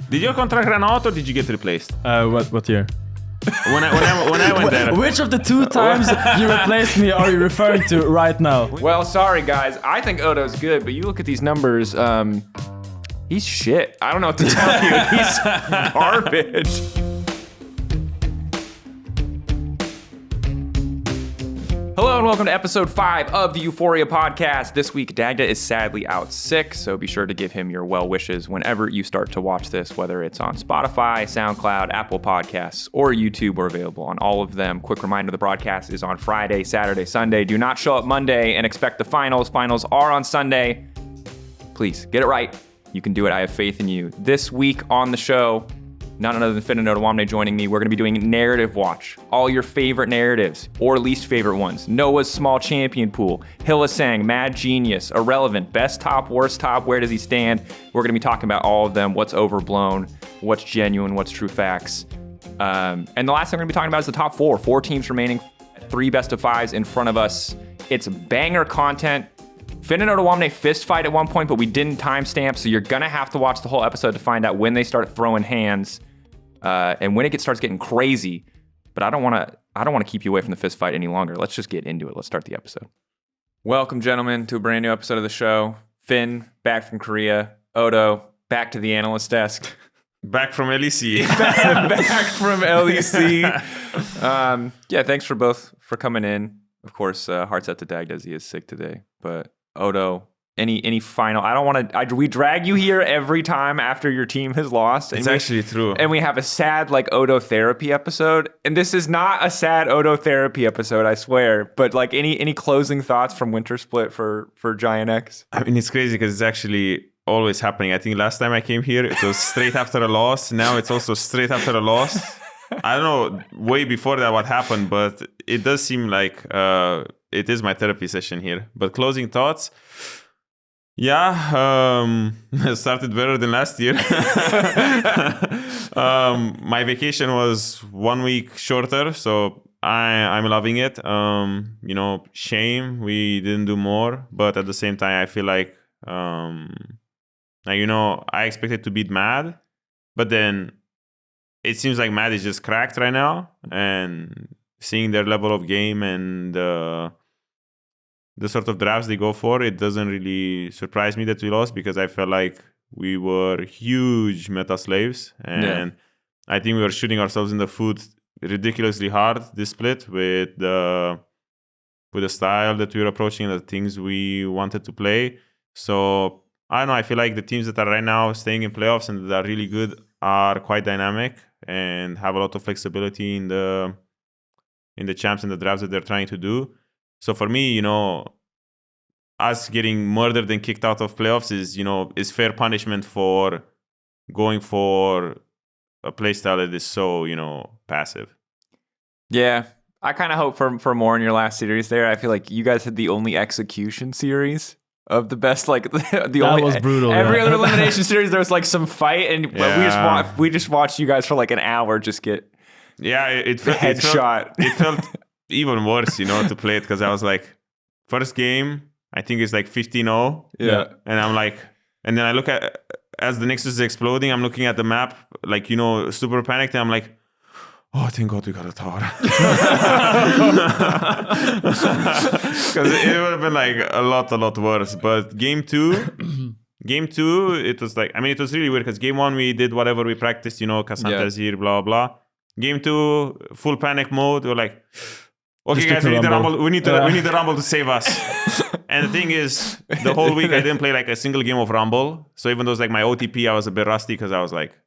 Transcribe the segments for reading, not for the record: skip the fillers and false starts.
Did your contract run out or did you get replaced? What year? When I went there. Which of the 2 times you replaced me are you referring to right now? Well, sorry guys. I think Odo's good, but you look at these numbers. He's shit. I don't know what to tell you. He's garbage. Hello and welcome to episode 5 of the EUphoria podcast. This week, Dagda is sadly out sick, so be sure to give him your well wishes whenever you start to watch this, whether it's on Spotify, SoundCloud, Apple Podcasts, or YouTube. We're available on all of them. Quick reminder, the broadcast is on Friday, Saturday, Sunday. Do not show up Monday and expect the finals. Finals are on Sunday. Please, get it right. You can do it. I have faith in you. This week on the show, none other than Finn and Odoamne joining me. We're going to be doing Narrative Watch. All your favorite narratives or least favorite ones. Noah's Small Champion Pool. Hylissang, Mad Genius, Irrelevant, Best Top, Worst Top, Where Does He Stand? We're going to be talking about all of them. What's overblown, what's genuine, what's true facts. And the last thing we're going to be talking about is the top 4. 4 teams remaining, 3 best of 5s in front of us. It's banger content. Finn and Odoamne fist fight at one point, but we didn't timestamp, so you're going to have to watch the whole episode to find out when they start throwing hands. And when it starts getting crazy, but I don't want to keep you away from the fist fight any longer. Let's just get into it. Let's start the episode. Welcome, gentlemen, to a brand new episode of the show. Finn, back from Korea. Odo, back to the analyst desk. Back from LEC. back from LEC. Yeah, thanks for both for coming in. Of course, hearts out to Dagda as he is sick today. But Odo, any final? I don't want to. We drag you here every time after your team has lost. It's actually true. And we have a sad Odo therapy episode. And this is not a sad Odo therapy episode, I swear. But any closing thoughts from Winter Split for Giant X? I mean, it's crazy because it's actually always happening. I think last time I came here, it was straight after a loss. Now it's also straight after a loss. I don't know way before that what happened, but it does seem like it is my therapy session here. But closing thoughts. Yeah, started better than last year. My vacation was 1 week shorter, so I'm loving it. Shame we didn't do more, but at the same time, I feel like, I expected to beat Mad, but then it seems like Mad is just cracked right now, and seeing their level of game and the sort of drafts they go for, it doesn't really surprise me that we lost because I felt like we were huge meta slaves. And I think we were shooting ourselves in the foot ridiculously hard this split with the style that we were approaching, the things we wanted to play. So I don't know, I feel like the teams that are right now staying in playoffs and that are really good are quite dynamic and have a lot of flexibility in the champs and the drafts that they're trying to do. So for me, us getting murdered and kicked out of playoffs is fair punishment for going for a playstyle that is so, passive. Yeah, I kind of hope for more in your last series there. I feel like you guys had the only execution series of the best, that was brutal. Every other elimination series, there was some fight, and we just watched you guys for an hour just get it felt headshot. It felt even worse, to play it because I was like, first game, I think it's 15-0. Yeah. And I'm like, and then I look at, as the Nexus is exploding, I'm looking at the map, super panicked. And I'm like, oh, thank God we got a tower. Because it would have been a lot worse. But game two, it was it was really weird because game 1, we did whatever we practiced, Cassandra here, blah, blah. Game 2, full panic mode. We're like, okay, guys, we need the Rumble. We need the Rumble to save us. And the thing is, the whole week I didn't play a single game of Rumble. So even though it's my OTP, I was a bit rusty because I was like,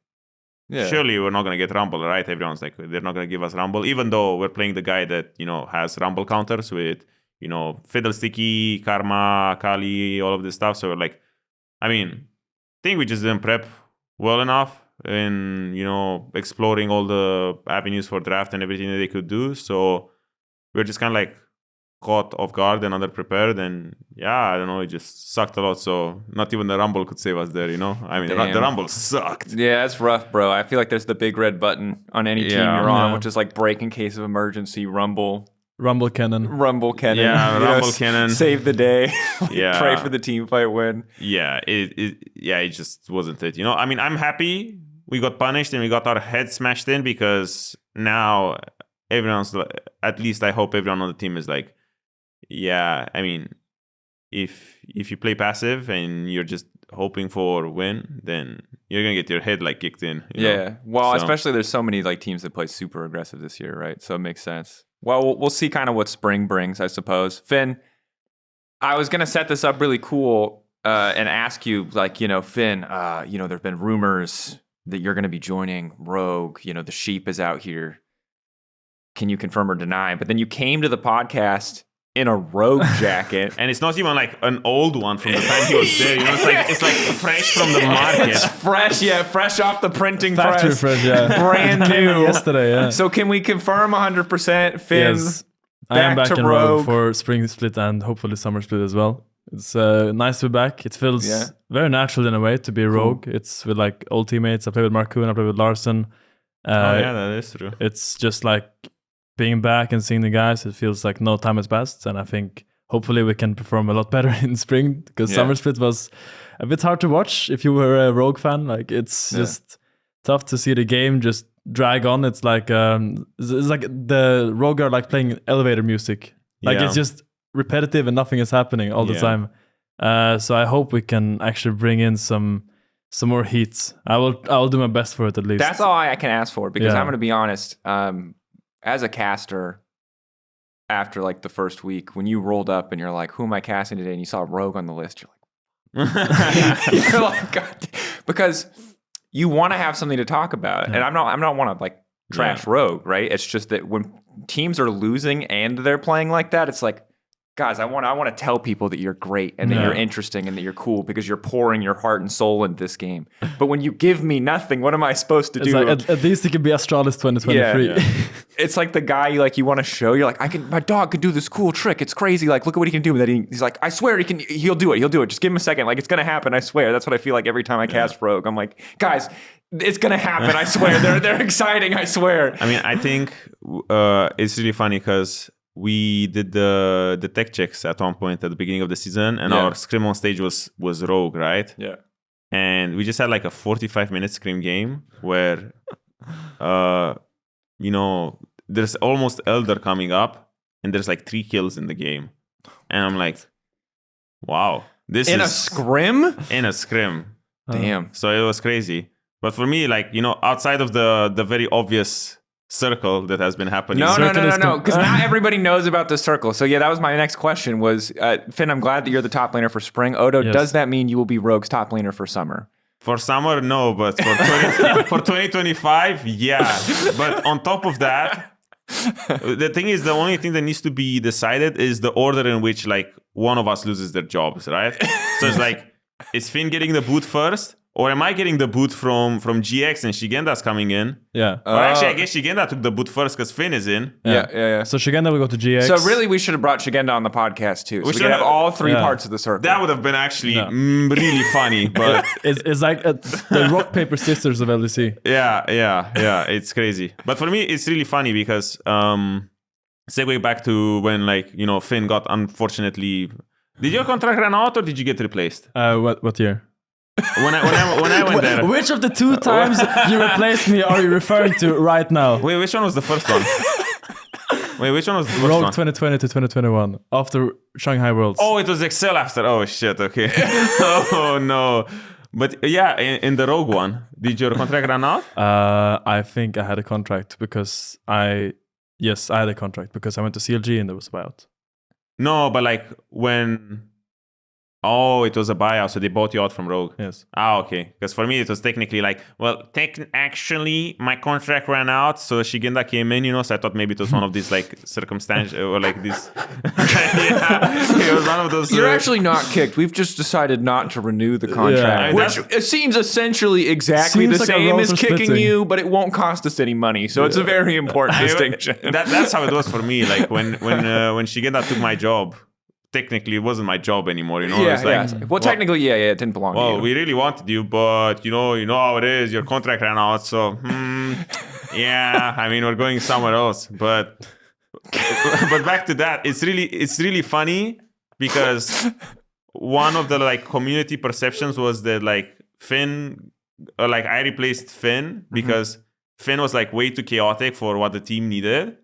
surely we're not going to get Rumble, right? Everyone's like, they're not going to give us Rumble, even though we're playing the guy that, has Rumble counters with, Fiddlesticky, Karma, Kali, all of this stuff. So we're like, I think we just didn't prep well enough in, exploring all the avenues for draft and everything that they could do. So we're just kind of caught off guard and underprepared, and I don't know, it just sucked a lot. So not even the Rumble could save us there, the Rumble sucked. Yeah, it's rough, bro. I feel like there's the big red button on any team you're on, which is break in case of emergency, Rumble cannon. Yeah, Rumble cannon. Save the day. Yeah. Pray for the team fight win. Yeah, it just wasn't it. I'm happy we got punished and we got our head smashed in, because now everyone's, at least I hope everyone on the team is like, yeah, I mean, if you play passive and you're just hoping for a win, then you're gonna get your head like kicked in. You know? Well, especially there's so many like teams that play super aggressive this year, right? So it makes sense. Well, we'll see kind of what spring brings, I suppose. Finn, I was gonna set this up really cool and ask you, like, Finn, there've been rumors that you're gonna be joining Rogue. The sheep is out here. Can you confirm or deny? But then you came to the podcast in a Rogue jacket, and it's not even like an old one from the time he was there. It's like fresh from the market. It's fresh, fresh off the printing Factory press, fresh, yeah. brand new. Yesterday, yeah. So can we confirm 100%, Finn? Yes, I am back in Rogue for spring split and hopefully summer split as well. It's nice to be back. It feels very natural in a way to be a Rogue. It's with like old teammates. I play with Markoon, I play with Larson. That is true. It's just like being back and seeing the guys. It feels like no time has passed, and I think hopefully we can perform a lot better in spring, because summer split was a bit hard to watch if you were a Rogue fan. Like it's just tough to see the game just drag on. It's like the Rogue are like playing elevator music. Like it's just repetitive and nothing is happening all the time. So I hope we can actually bring in some more heat. I'll do my best for it at least. That's all I can ask for, because I'm going to be honest. As a caster, after like the first week, when you rolled up and you're like, "Who am I casting today?" and you saw Rogue on the list, you're like, you're like, God, because you want to have something to talk about, and I'm not want to like trash Rogue, right? It's just that when teams are losing and they're playing like that, it's like, guys, I want to tell people that you're great and that you're interesting and that you're cool, because you're pouring your heart and soul into this game. But when you give me nothing, what am I supposed to do? Like, at least it can be Astralis 2023. It's like the guy you want to show. You're like, my dog could do this cool trick. It's crazy. Like, look at what he can do. And then he's like, I swear he'll do it. Just give him a second. Like, it's gonna happen. I swear. That's what I feel like every time I cast Rogue. I'm like, guys, it's gonna happen. I swear. They're exciting. I swear. I mean, I think it's really funny because we did the tech checks at one point at the beginning of the season, and our scrim on stage was Rogue, right? Yeah. And we just had like a 45-minute scrim game where, there's almost Elder coming up, and there's like 3 kills in the game, and I'm like, wow, this is a scrim. In a scrim. Damn. So it was crazy. But for me, like, outside of the very obvious circle that has been happening. No, because now everybody knows about the circle. So that was my next question was, Finn, I'm glad that you're the top laner for spring. Odo, does that mean you will be Rogue's top laner for summer? For summer, no, but for 2025, yeah. But on top of that, the thing is, the only thing that needs to be decided is the order in which like one of us loses their jobs, right? So it's like, is Finn getting the boot first? Or am I getting the boot from GX and Shigenda's coming in? Yeah. Or actually, I guess Shigenda took the boot first because Finn is in. Yeah. So Shigenda will go to GX. So really, we should have brought Shigenda on the podcast too. So we could have all 3 parts of the circle. That would have been actually really funny. But it's like the rock, paper, scissors of LEC. Yeah. It's crazy. But for me, it's really funny because segue back to when Finn got unfortunately. Did your contract run out or did you get replaced? What year? When I went there. Which of the 2 times you replaced me are you referring to right now? Wait, which one was the first one? Which one was the first Rogue one? 2020 to 2021 after Shanghai Worlds. Oh, it was Excel after. Oh shit. Okay. Oh no. But in the Rogue one, did your contract run out? I think I had a contract because I had a contract because I went to CLG and there was a buyout. No, but like when. Oh, it was a buyout, so they bought you out from Rogue. Yes. Okay. Because for me, it was technically like, actually, my contract ran out, so Shigenda came in, so I thought maybe it was one of these like circumstances or like this. It was one of those. You're actually not kicked. We've just decided not to renew the contract, which it seems essingly exactly the same as kicking you, but it won't cost us any money. So it's a very important distinction. That's how it was for me. Like when Shigenda took my job. Technically, it wasn't my job anymore, It's like, well, technically, it didn't belong to you. Well, we really wanted you, but you know how it is. Your contract ran out, so I mean, we're going somewhere else. But back to that, it's really funny because one of the like community perceptions was that like Finn like I replaced Finn because Finn was like way too chaotic for what the team needed.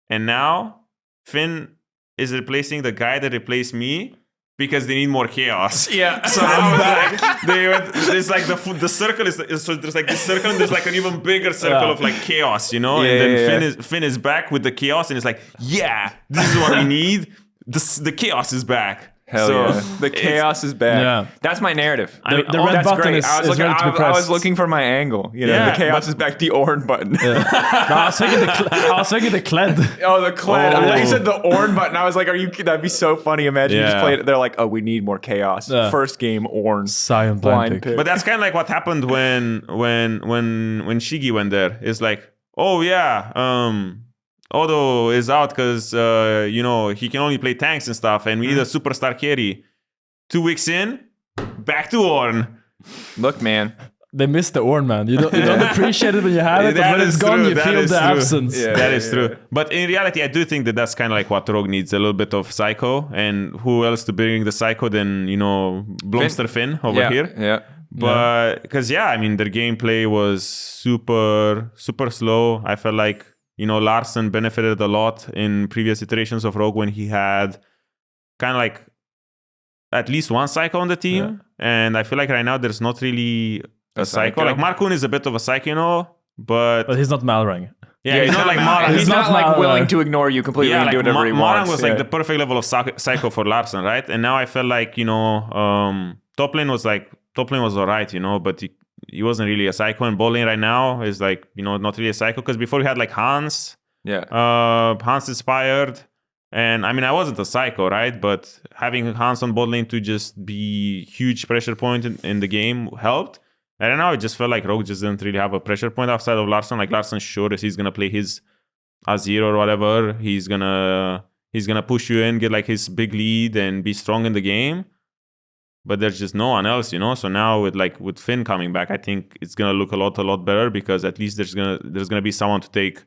And now Finn is replacing the guy that replaced me because they need more chaos. Yeah. So I was like, there's like the circle is so there's like this circle and there's like an even bigger circle of like chaos, you know? And then Finn is back with the chaos and it's like, yeah, this is what we need. The chaos is back. Hell yeah. The chaos is back. Yeah. That's my narrative. The red button is ready to be pressed. I was looking for my angle. You know, the chaos is back. The orange button. No, I was thinking the Kled. Oh, the Kled. I thought you said the orange button. I was like, that'd be so funny. Imagine you just played it. They're like, oh, we need more chaos. First game, orange. Cyan blind pick. But that's kind of like what happened when Shigi went there. It's like, oh yeah, Odo is out because, he can only play tanks and stuff, and we need a superstar carry. 2 weeks in, back to Ornn. Look, man. They missed the Ornn, man. You don't appreciate it when you have it, but when it's gone, you feel the absence. Yeah, that is true. But in reality, I do think that's kind of like what Rogue needs, a little bit of Psycho. And who else to bring the Psycho than, Blomster Finn over here? Yeah. But, because, their gameplay was super, super slow. I felt like, Larsen benefited a lot in previous iterations of Rogue when he had kind of like at least one Psycho on the team. Yeah. And I feel like right now there's not really a Psycho. Like Markoon is a bit of a Psycho, but he's not Malrang. Yeah, he's not like Marang. He's not like willing to ignore you completely and do whatever he wants. Marang was like the perfect level of Psycho for Larsen, right? And now I felt like, top lane was alright, but he wasn't really a Psycho, and bot lane right now is like, not really a Psycho, because before we had like Hans. Yeah. Hans inspired. And I mean, I wasn't a Psycho, right? But having Hans on bot lane to just be huge pressure point in the game helped. I don't know, it just felt like Rogue just didn't really have a pressure point outside of Larsen. Like Larsen, sure, if he's gonna play his Azir or whatever, he's gonna push you in, get like his big lead and be strong in the game. But there's just no one else, So now with Finn coming back, I think it's gonna look a lot better, because at least there's gonna be someone to take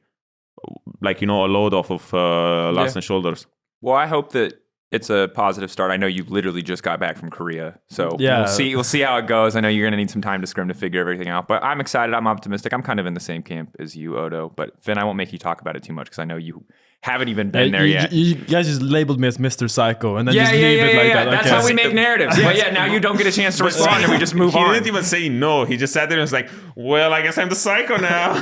a load off of Larsen's shoulders. Well, I hope that it's a positive start. I know you literally just got back from Korea, so we'll see how it goes. I know you're gonna need some time to scrim to figure everything out, but I'm excited. I'm optimistic. I'm kind of in the same camp as you, Odo. But Finn, I won't make you talk about it too much because I know you haven't even been there yet. You guys just labeled me as Mr. Psycho and then just leave it like that. That's how we make narratives. But now you don't get a chance to respond and we just move on. He didn't even say no. He just sat there and was like, well, I guess I'm the Psycho now.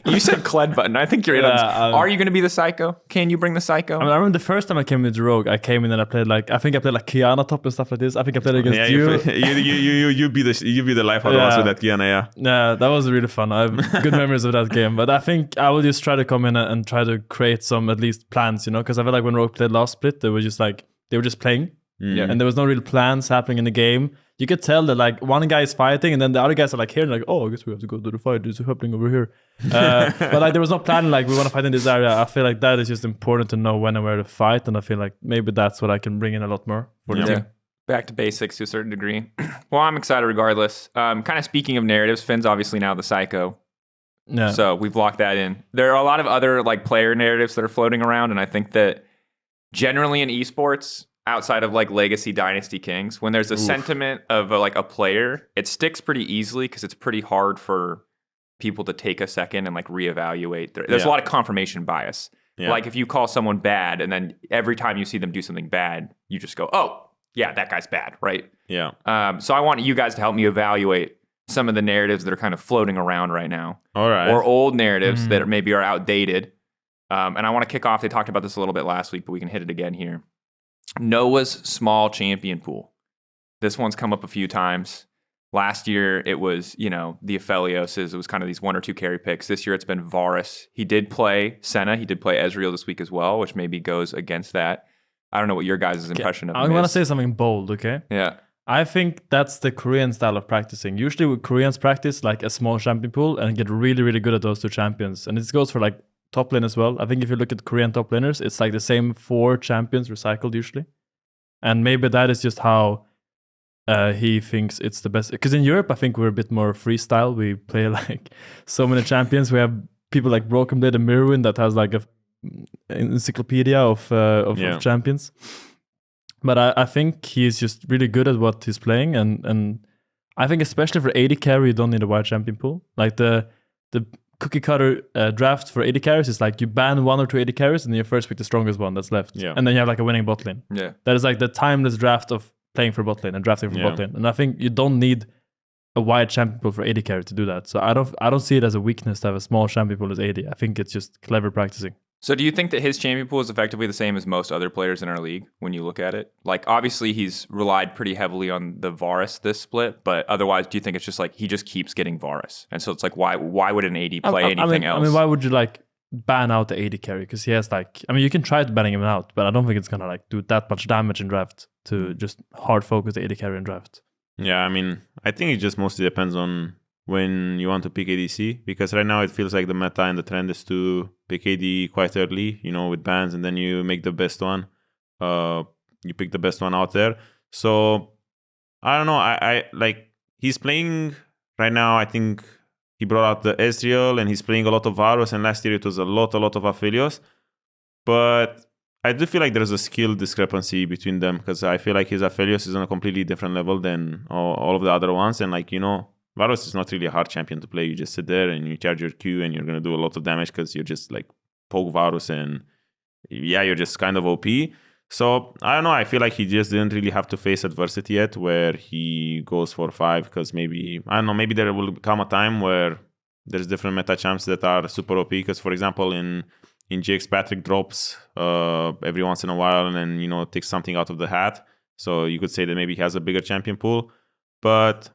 You said Kled button. I think you're in. Are you going to be the Psycho? Can you bring the Psycho? I remember the first time I came with Rogue, I came in and I played like Kiana top and stuff like this. I think I played against you. You be the life out of us with that Kiana, Yeah, that was really fun. I have good memories of that game. But I think I will just try to come in and try to create some at least plans, because I felt like when Rogue played last split, they were just playing. And there was no real plans happening in the game. You could tell that like one guy is fighting and then the other guys are like here and like, oh, I guess we have to go to the fight. There's happening over here. But like there was no plan like we want to fight in this area. I feel like that is just important to know when and where to fight, and I feel like maybe that's what I can bring in a lot more for the team. Back to basics to a certain degree. Well, I'm excited regardless. Kind of speaking of narratives, Finn's obviously now the Psycho. Yeah. So we've locked that in. There are a lot of other like player narratives that are floating around, and I think that generally in esports, outside of like Legacy Dynasty Kings, when there's a sentiment of a player, it sticks pretty easily because it's pretty hard for people to take a second and like reevaluate. There's a lot of confirmation bias. Yeah. Like if you call someone bad and then every time you see them do something bad, you just go, oh, yeah, that guy's bad, right? Yeah. So I want you guys to help me evaluate some of the narratives that are kind of floating around right now. All right. Or old narratives that maybe are outdated. And I want to kick off, they talked about this a little bit last week, but we can hit it again here. Noah's small champion pool. This one's come up a few times. Last year, it was, the Aphelioses. It was kind of these one or two carry picks. This year, it's been Varus. He did play Senna. He did play Ezreal this week as well, which maybe goes against that. I don't know what your guys' impression of him is. I'm going to say something bold, okay? Yeah. I think that's the Korean style of practicing. Usually, with Koreans practice like a small champion pool and get really, really good at those two champions. And this goes for like top lane as well. I think if you look at Korean top laners, it's like the same 4 champions recycled usually. And maybe that is just how he thinks it's the best. Because in Europe, I think we're a bit more freestyle. We play like so many champions. We have people like Broken Blade and Mirwin that has like an encyclopedia of champions. But I think he's just really good at what he's playing. And I think especially for AD carry, you don't need a wide champion pool. Like the cookie cutter draft for AD carries is like you ban 1 or 2 AD carries and you first pick the strongest one that's left. Yeah. And then you have like a winning bot lane. Yeah. That is like the timeless draft of playing for bot lane and drafting for bot lane. And I think you don't need a wide champion pool for AD carry to do that. So I don't see it as a weakness to have a small champion pool as AD. I think it's just clever practicing. So do you think that his champion pool is effectively the same as most other players in our league when you look at it? Like, obviously, he's relied pretty heavily on the Varus this split, but otherwise, do you think it's just like he just keeps getting Varus? And so it's like, why would an AD play anything else? I mean, why would you like ban out the AD carry? Because he has like, I mean, you can try to banning him out, but I don't think it's gonna like do that much damage in draft to just hard focus the AD carry in draft. Yeah, I mean, I think it just mostly depends on when you want to pick ADC, because right now it feels like the meta and the trend is to pick AD quite early, with bans, and then you make the best one. You pick the best one out there. So I don't know. I like he's playing right now. I think he brought out the Ezreal and he's playing a lot of Varus, and last year it was a lot of Aphelios. But I do feel like there's a skill discrepancy between them, because I feel like his Aphelios is on a completely different level than all of the other ones, and Varus is not really a hard champion to play. You just sit there and you charge your Q and you're going to do a lot of damage because you're just like poke Varus and you're just kind of OP. So I don't know. I feel like he just didn't really have to face adversity yet where he goes for 5, because maybe there will come a time where there's different meta champs that are super OP. Because for example, in GX, Patrick drops every once in a while and then, takes something out of the hat. So you could say that maybe he has a bigger champion pool. But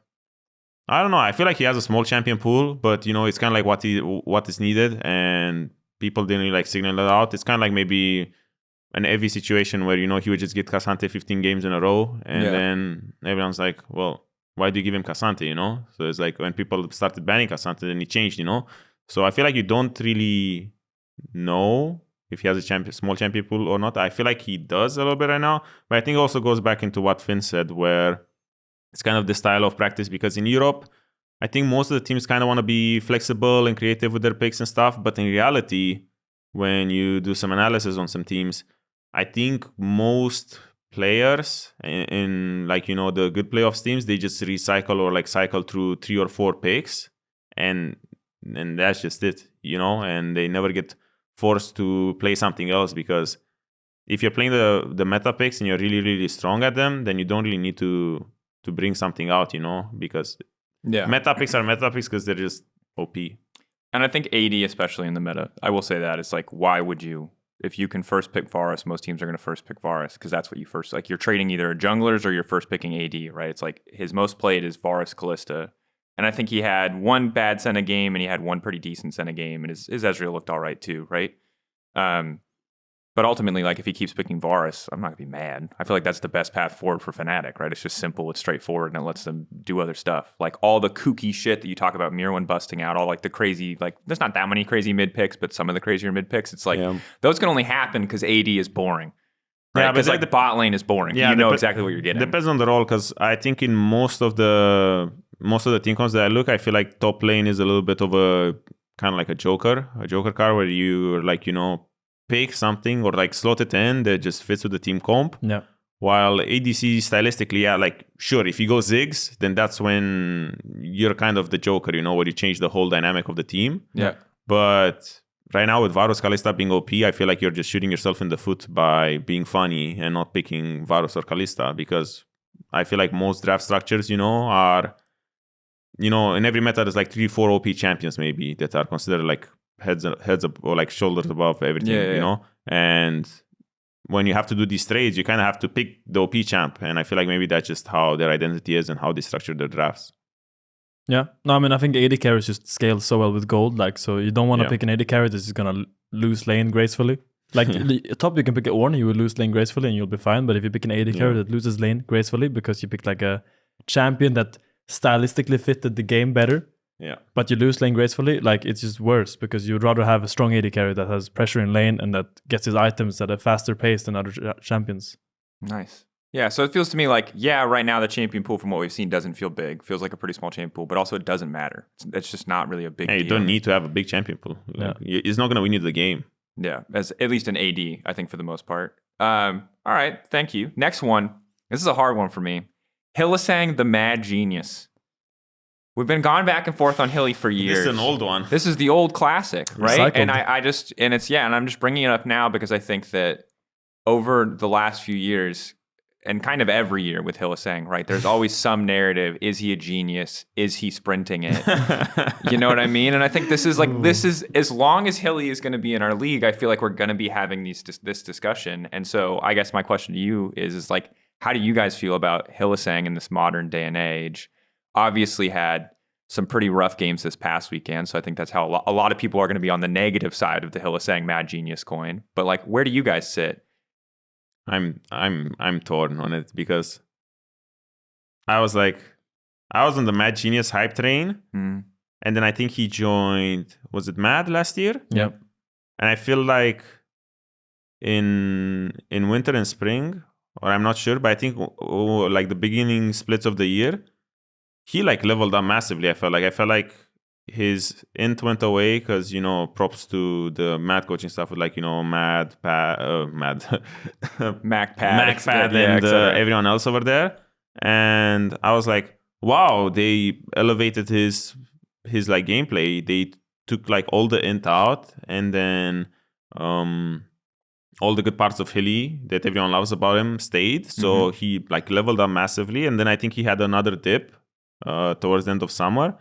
I don't know. I feel like he has a small champion pool, but it's kind of like what is needed, and people didn't really like signal it out. It's kind of like maybe an heavy situation where he would just get K'Sante 15 games in a row, and then everyone's like, well, why do you give him K'Sante? So it's like when people started banning K'Sante, then he changed. So I feel like you don't really know if he has a small champion pool or not. I feel like he does a little bit right now, but I think it also goes back into what Finn said, where it's kind of the style of practice, because in Europe, I think most of the teams kind of want to be flexible and creative with their picks and stuff. But in reality, when you do some analysis on some teams, I think most players in the good playoffs teams, they just recycle or like cycle through 3 or 4 picks, and that's just it, and they never get forced to play something else, because if you're playing the meta picks and you're really, really strong at them, then you don't really need to bring something out, because meta picks are meta picks because they're just OP. And I think AD, especially in the meta, I will say that it's like, why would you? If you can first pick Varus, most teams are going to first pick Varus because that's what you first, like, you're trading either junglers or you're first picking AD, right? It's like his most played is Varus Kalista. And I think he had 1 bad Senna game and he had 1 pretty decent Senna game, and his Ezreal looked all right too, right? But ultimately, like, if he keeps picking Varus, I'm not going to be mad. I feel like that's the best path forward for Fnatic, right? It's just simple, it's straightforward, and it lets them do other stuff. Like, all the kooky shit that you talk about Mirwin busting out, all, like, the crazy, like, there's not that many crazy mid-picks, but some of the crazier mid-picks, it's like, those can only happen because AD is boring. Right? Because, like, the bot lane is boring. You know exactly what you're getting. Depends on the role, because I think in most of the team comps that I look, I feel like top lane is a little bit of a, kind of like a joker card where you're, like, pick something or like slot it in that just fits with the team comp. Yeah. While ADC stylistically, like, sure, if you go Ziggs, then that's when you're kind of the joker, where you change the whole dynamic of the team. Yeah. But right now with Varus Kalista being OP, I feel like you're just shooting yourself in the foot by being funny and not picking Varus or Kalista, because I feel like most draft structures, are, in every meta there's like 3-4 OP champions maybe that are considered like heads up or like shoulders above everything, and when you have to do these trades, you kind of have to pick the OP champ, and I feel like maybe that's just how their identity is and how they structure their drafts. Yeah, no, I mean, I think AD carries just scale so well with gold, like, so you don't want to pick an AD carry that's just gonna lose lane gracefully. Like, top, you can pick an Ornn, you will lose lane gracefully and you'll be fine, but if you pick an AD carry that loses lane gracefully because you picked like a champion that stylistically fitted the game better, but you lose lane gracefully, like, it's just worse, because you'd rather have a strong AD carry that has pressure in lane and that gets his items at a faster pace than other champions. Nice. Yeah, so it feels to me like, right now the champion pool from what we've seen doesn't feel big. Feels like a pretty small champion pool, but also it doesn't matter. It's just not really a big deal. You don't need to have a big champion pool. Like, it's not going to win you the game. Yeah, at least in AD, I think, for the most part. All right, thank you. Next one. This is a hard one for me. Hylissang the Mad Genius. We've been gone back and forth on Hilly for years. This is an old one. This is the old classic, right? Recycled. And I'm just bringing it up now because I think that over the last few years, and kind of every year with Hylissang, right? There's always some narrative. Is he a genius? Is he sprinting it? You know what I mean? And I think this is as long as Hilly is going to be in our league, I feel like we're going to be having this discussion. And so I guess my question to you is like, how do you guys feel about Hylissang in this modern day and age? Obviously had some pretty rough games this past weekend. So I think that's how a lot of people are going to be on the negative side of the Hylissang Mad Genius coin. But like, where do you guys sit? I'm torn on it because I was on the Mad Genius hype train, and then I think he joined. Was it Mad last year? Yep. And I feel like in winter and spring, or I'm not sure, but I think like the beginning splits of the year, he like leveled up massively. I felt like his int went away because, you know, props to the Mad coaching stuff with like, you know, Mad MacPad and everyone else over there. And I was like, wow, they elevated his like gameplay. They took like all the int out, and then all the good parts of Hilly that everyone loves about him stayed. So he like leveled up massively, and then I think he had another dip towards the end of summer.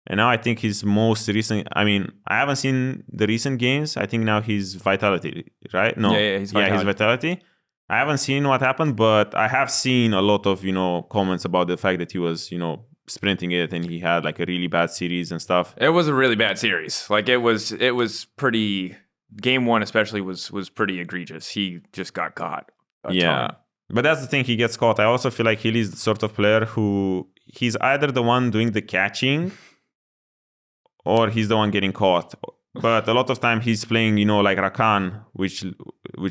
And now I think his most recent, I mean, I haven't seen the recent games. I think now he's Vitality, right? No. Yeah, he's Vitality. I haven't seen what happened, but I have seen a lot of, you know, comments about the fact that he was, you know, sprinting it and he had like a really bad series and stuff. It was a really bad series. Like it was pretty, game one especially was pretty egregious. He just got caught. Yeah. But that's the thing, he gets caught. I also feel like Hilly's the sort of player who he's either the one doing the catching or he's the one getting caught. But a lot of time he's playing, you know, like Rakan, which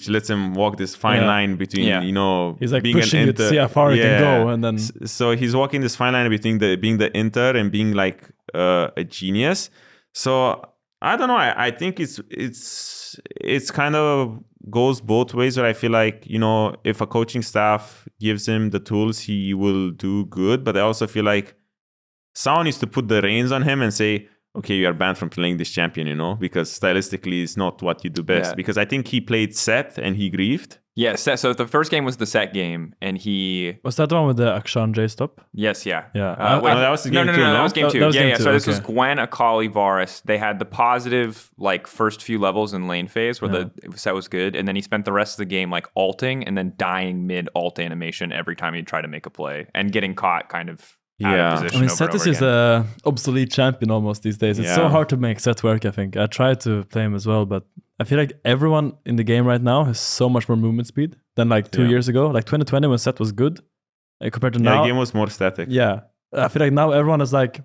lets him walk this fine line between, you know, he's like being pushing it, see how far he can go, and then so he's walking this fine line between being the inter and being like a genius. So I don't know. I think it's kind of goes both ways. Where I feel like, you know, if a coaching staff gives him the tools, he will do good. But I also feel like someone needs to put the reins on him and say, okay, you are banned from playing this champion, you know, because stylistically it's not what you do best. Yeah. Because I think he played set and he griefed. Yeah, set. So the first game was the set game, and he... Was that the one with the Akshan J-stop? Yes, yeah. Yeah. No, that was game two, no? That was game two. Yeah. So this was okay. Gwen, Akali, Varus. They had the positive, like, first few levels in lane phase where the set was good, and then he spent the rest of the game, like, ulting and then dying mid-ult animation every time he'd try to make a play and getting caught kind of... I mean, Setis is a obsolete champion almost these days. It's so hard to make Set work, I think. I tried to play him as well, but I feel like everyone in the game right now has so much more movement speed than like 2 years ago. Like 2020 when Set was good compared to now. The game was more static. Yeah. I feel like now everyone has like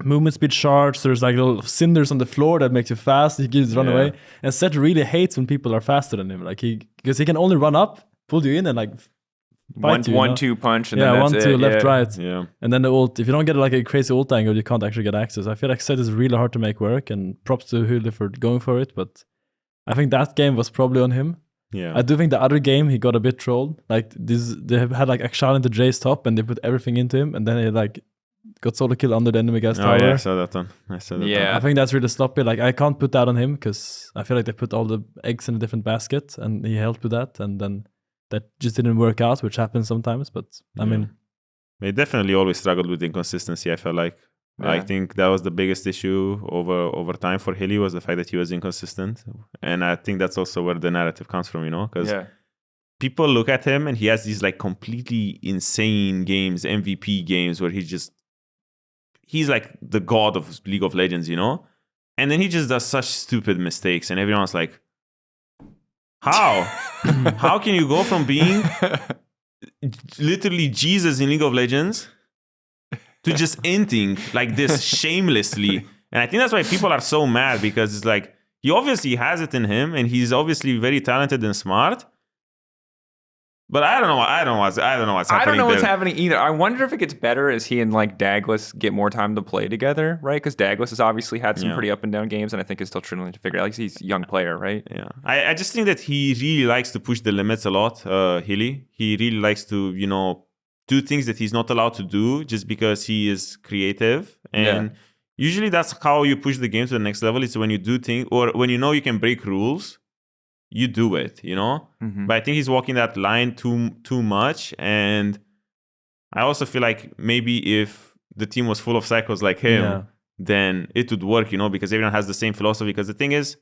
movement speed shards. There's like little cinders on the floor that makes you fast. He gives run away. And Set really hates when people are faster than him. Like because he can only run up, pull you in, and like One-two punch, and then that's 1-2 left, right. Yeah. And then the ult, if you don't get like a crazy ult angle, you can't actually get access. I feel like Set is really hard to make work, and props to Hylli for going for it, but I think that game was probably on him. Yeah. I do think the other game he got a bit trolled. Like they had like Akshan into Jay's top and they put everything into him, and then he like got solo kill under the enemy guy's tower. Yeah, I saw that one. I think that's really sloppy. Like I can't put that on him because I feel like they put all the eggs in a different basket and he helped with that, and then that just didn't work out, which happens sometimes. But I mean, they definitely always struggled with inconsistency. I felt like I think that was the biggest issue over time for Hylli, was the fact that he was inconsistent, and I think that's also where the narrative comes from, you know, because people look at him and he has these like completely insane games, MVP games, where he's like the god of League of Legends, you know, and then he just does such stupid mistakes, and everyone's like, how can you go from being literally Jesus in League of Legends to just inting like this shamelessly? And I think that's why people are so mad, because it's like he obviously has it in him and he's obviously very talented and smart. But I don't know what's happening. I don't know what's happening either. I wonder if it gets better as he and like Douglas get more time to play together, right? Because Douglas has obviously had some pretty up and down games, and I think is still struggling to figure out. Like he's a young player, right? Yeah, I just think that he really likes to push the limits a lot. Hylli, he really likes to, you know, do things that he's not allowed to do just because he is creative. And usually that's how you push the game to the next level. It's when you do things, or when you know you can break rules, you do it, you know? But I think he's walking that line too much. And I also feel like maybe if the team was full of psychos like him, then it would work, you know, because everyone has the same philosophy. Because the thing is,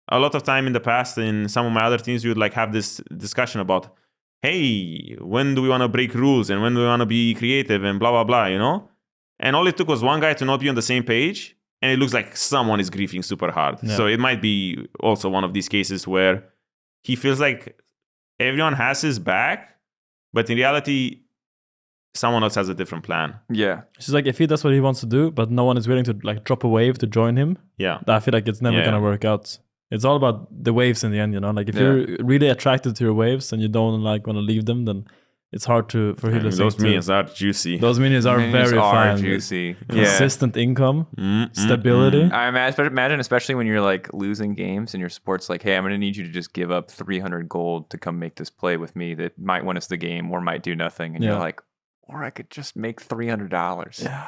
a lot of time in the past, in some of my other teams, we would like have this discussion about, hey, when do we want to break rules and when do we want to be creative and blah, blah, blah, you know? And all it took was one guy to not be on the same page, and it looks like someone is griefing super hard. So it might be also one of these cases where he feels like everyone has his back, but in reality, someone else has a different plan. Yeah. It's just like if he does what he wants to do, but no one is willing to like drop a wave to join him. Yeah. I feel like it's never gonna work out. It's all about the waves in the end, you know. Like if you're really attracted to your waves and you don't like want to leave them, then it's hard for Hylissang. Those minions are juicy. Those minions are very fun. Juicy. Consistent income, stability. I imagine, especially when you're like losing games and your support's like, hey, I'm going to need you to just give up 300 gold to come make this play with me that might win us the game or might do nothing. And you're like, or I could just make $300. Yeah.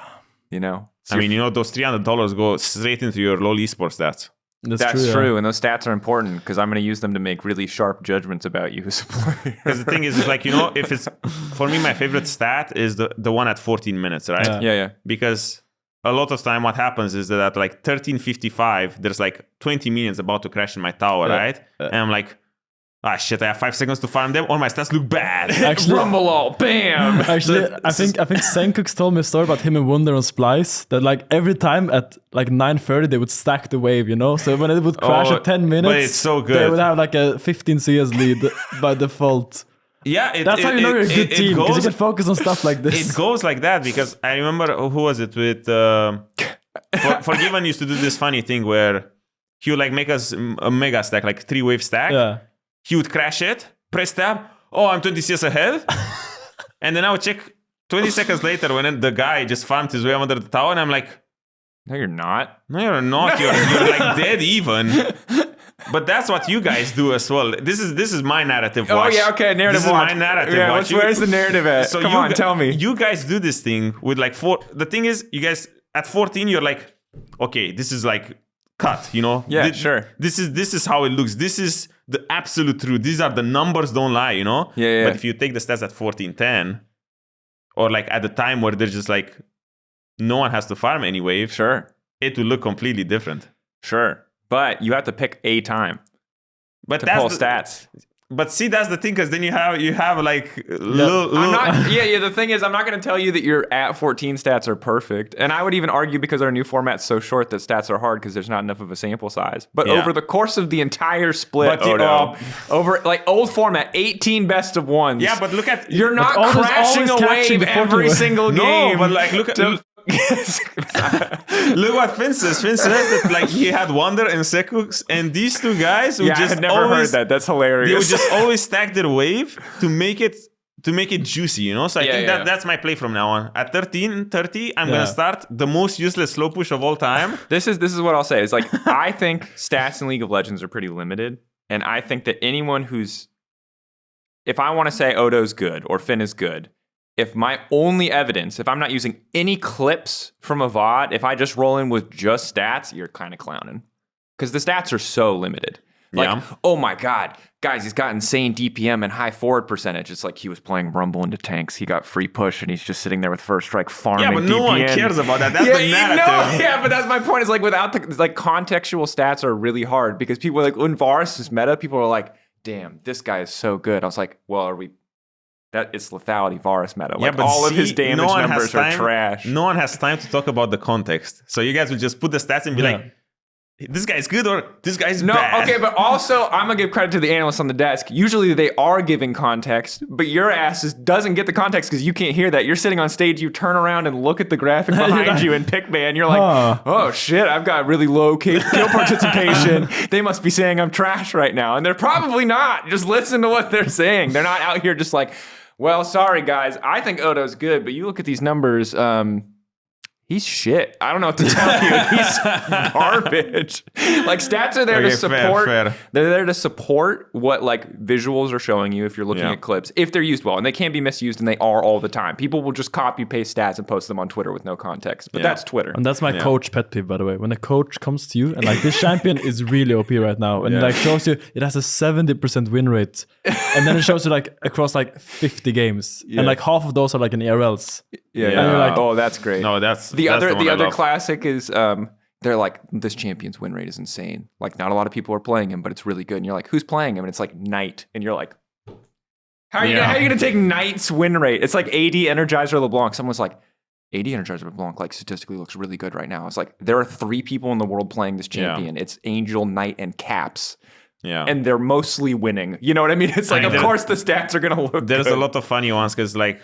You know? So I mean, you know, those $300 go straight into your lolesports stats. That's true. And those stats are important because I'm going to use them to make really sharp judgments about you as a player. Because the thing is, like, you know, if it's, for me, my favorite stat is the one at 14 minutes, right? Yeah. Because a lot of time what happens is that at like 13:55, there's like 20 minions about to crash in my tower, right? And I'm like, shit, I have 5 seconds to farm them. All my stats look bad. Actually, rumble all, bam. Actually, I think Senkux told me a story about him and Wunder on Splice that like every time at like 9:30 they would stack the wave, you know. So when it would crash at 10 minutes, but it's so good. They would have like a 15 CS lead by deforult. Yeah, that's how you know you're a good team because you can focus on stuff like this. It goes like that because I remember who was it with Forgiven used to do this funny thing where he would like make us a mega stack, like 3-wave stack. Yeah. He would crash it, press tab. Oh, I'm 20 CS ahead. And then I would check 20 seconds later when the guy just farmed his way under the tower. And I'm like, no, you're not. No, you're not. You're like dead even. But that's what you guys do as well. This is my narrative watch. Oh, yeah, okay, narrative this watch. This is my narrative watch. Where's the narrative at? So Come on, tell me. You guys do this thing with like the thing is, you guys, at 14, you're like, okay, this is like cut, you know? Yeah, sure. This is how it looks. This is the absolute truth. These are the numbers, don't lie, you know? Yeah. But if you take the stats at 14:10, or like at the time where there's just like no one has to farm any wave, sure, it will look completely different. Sure. But you have to pick a time to pull stats. But see, that's the thing, because then you have like the thing is, I'm not going to tell you that your at 14 stats are perfect. And I would even argue, because our new format's so short, that stats are hard because there's not enough of a sample size. But over the course of the entire split, over like old format, 18 best of ones. Yeah, but look at, you're not crashing a wave every single game. No, but like look at. Look what Finn says. Finn says that like he had Wunder and Senkux, and these two guys would just I've never heard that. That's hilarious. They would just always stack their wave to make it juicy, you know. So I think that's my play from now on. At 13:30, I'm gonna start the most useless slow push of all time. This is what I'll say. It's like I think stats in League of Legends are pretty limited, and I think that anyone if I want to say Odo's good or Finn is good, if my only evidence, if I'm not using any clips from a VOD, if I just roll in with just stats, you're kind of clowning. Because the stats are so limited. Like, oh my God, guys, he's got insane DPM and high forward percentage. It's like he was playing Rumble into tanks. He got free push and he's just sitting there with first strike farming DPM. Yeah, but no one cares about that. That's the narrative. But that's my point. It's like without contextual stats are really hard because people like when Varus is meta, people are like, damn, this guy is so good. I was like, well, it's lethality Varus meta. Like but all of his damage numbers are trash. No one has time to talk about the context. So you guys will just put the stats and be like, this guy's good or this guy's bad. Okay, but also I'm gonna give credit to the analysts on the desk. Usually they are giving context, but your ass doesn't get the context because you can't hear that. You're sitting on stage, you turn around and look at the graphic behind you in Pickman. You're like, oh shit, I've got really low kill participation. They must be saying I'm trash right now, and they're probably not. Just listen to what they're saying. They're not out here just like, well, sorry guys, I think Odo's good, but you look at these numbers. He's shit. I don't know what to tell you. He's garbage. Like, stats are there to support. Fair. They're there to support what like visuals are showing you if you're looking at clips, if they're used well, and they can be misused, and they are all the time. People will just copy paste stats and post them on Twitter with no context. But that's Twitter. And that's my coach pet peeve, by the way. When a coach comes to you and like, this champion is really OP right now, and like shows you it has a 70% win rate, and then it shows you like across like 50 games, and like half of those are like in ERLs. And you're like, oh, that's great. No, that's the other classic is they're like, this champion's win rate is insane. Like, not a lot of people are playing him, but it's really good. And you're like, who's playing him? And it's like Knight, and you're like, how are you gonna take Knight's win rate? It's like AD Energizer LeBlanc. Someone's like, AD Energizer LeBlanc like statistically looks really good right now. It's like, there are 3 people in the world playing this champion. It's Angel, Knight, and Caps. Yeah, and they're mostly winning. You know what I mean? It's like, of course the stats are gonna look. There's good. A lot of funny ones because like,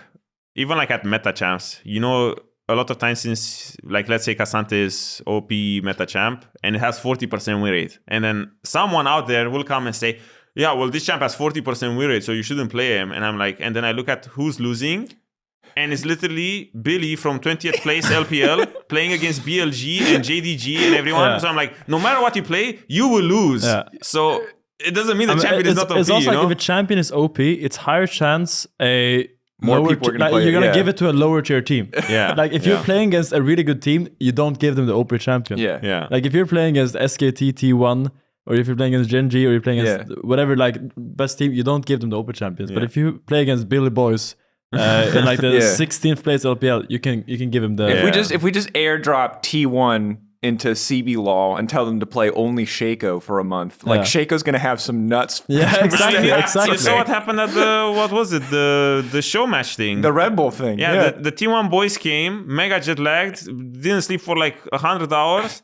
even like at meta champs, you know. A lot of times since, like, let's say Cassante is OP meta champ and it has 40% win rate. And then someone out there will come and say, yeah, well, this champ has 40% win rate, so you shouldn't play him. And I'm like, and then I look at who's losing. And it's literally Billy from 20th place LPL playing against BLG and JDG and everyone. Yeah. So I'm like, no matter what you play, you will lose. Yeah. So it doesn't mean the champion is not OP. It's also like if a champion is OP, it's higher chance more people are going to play. You're going to give it to a lower tier team. Like if you're playing against a really good team, you don't give them the OP champion. Like if you're playing against SKT T1, or if you're playing against Gen G, or you're playing against whatever like best team, you don't give them the OP champions. But if you play against Billy Boys in like the 16th place LPL, you can give him the. If we just airdrop T1 into CB Law and tell them to play only Shaco for a month. Like, Shaco's going to have some nuts. Yeah, exactly. You saw what happened at the show match thing? The Red Bull thing. Yeah. The T1 boys came, mega jet lagged, didn't sleep for like 100 hours.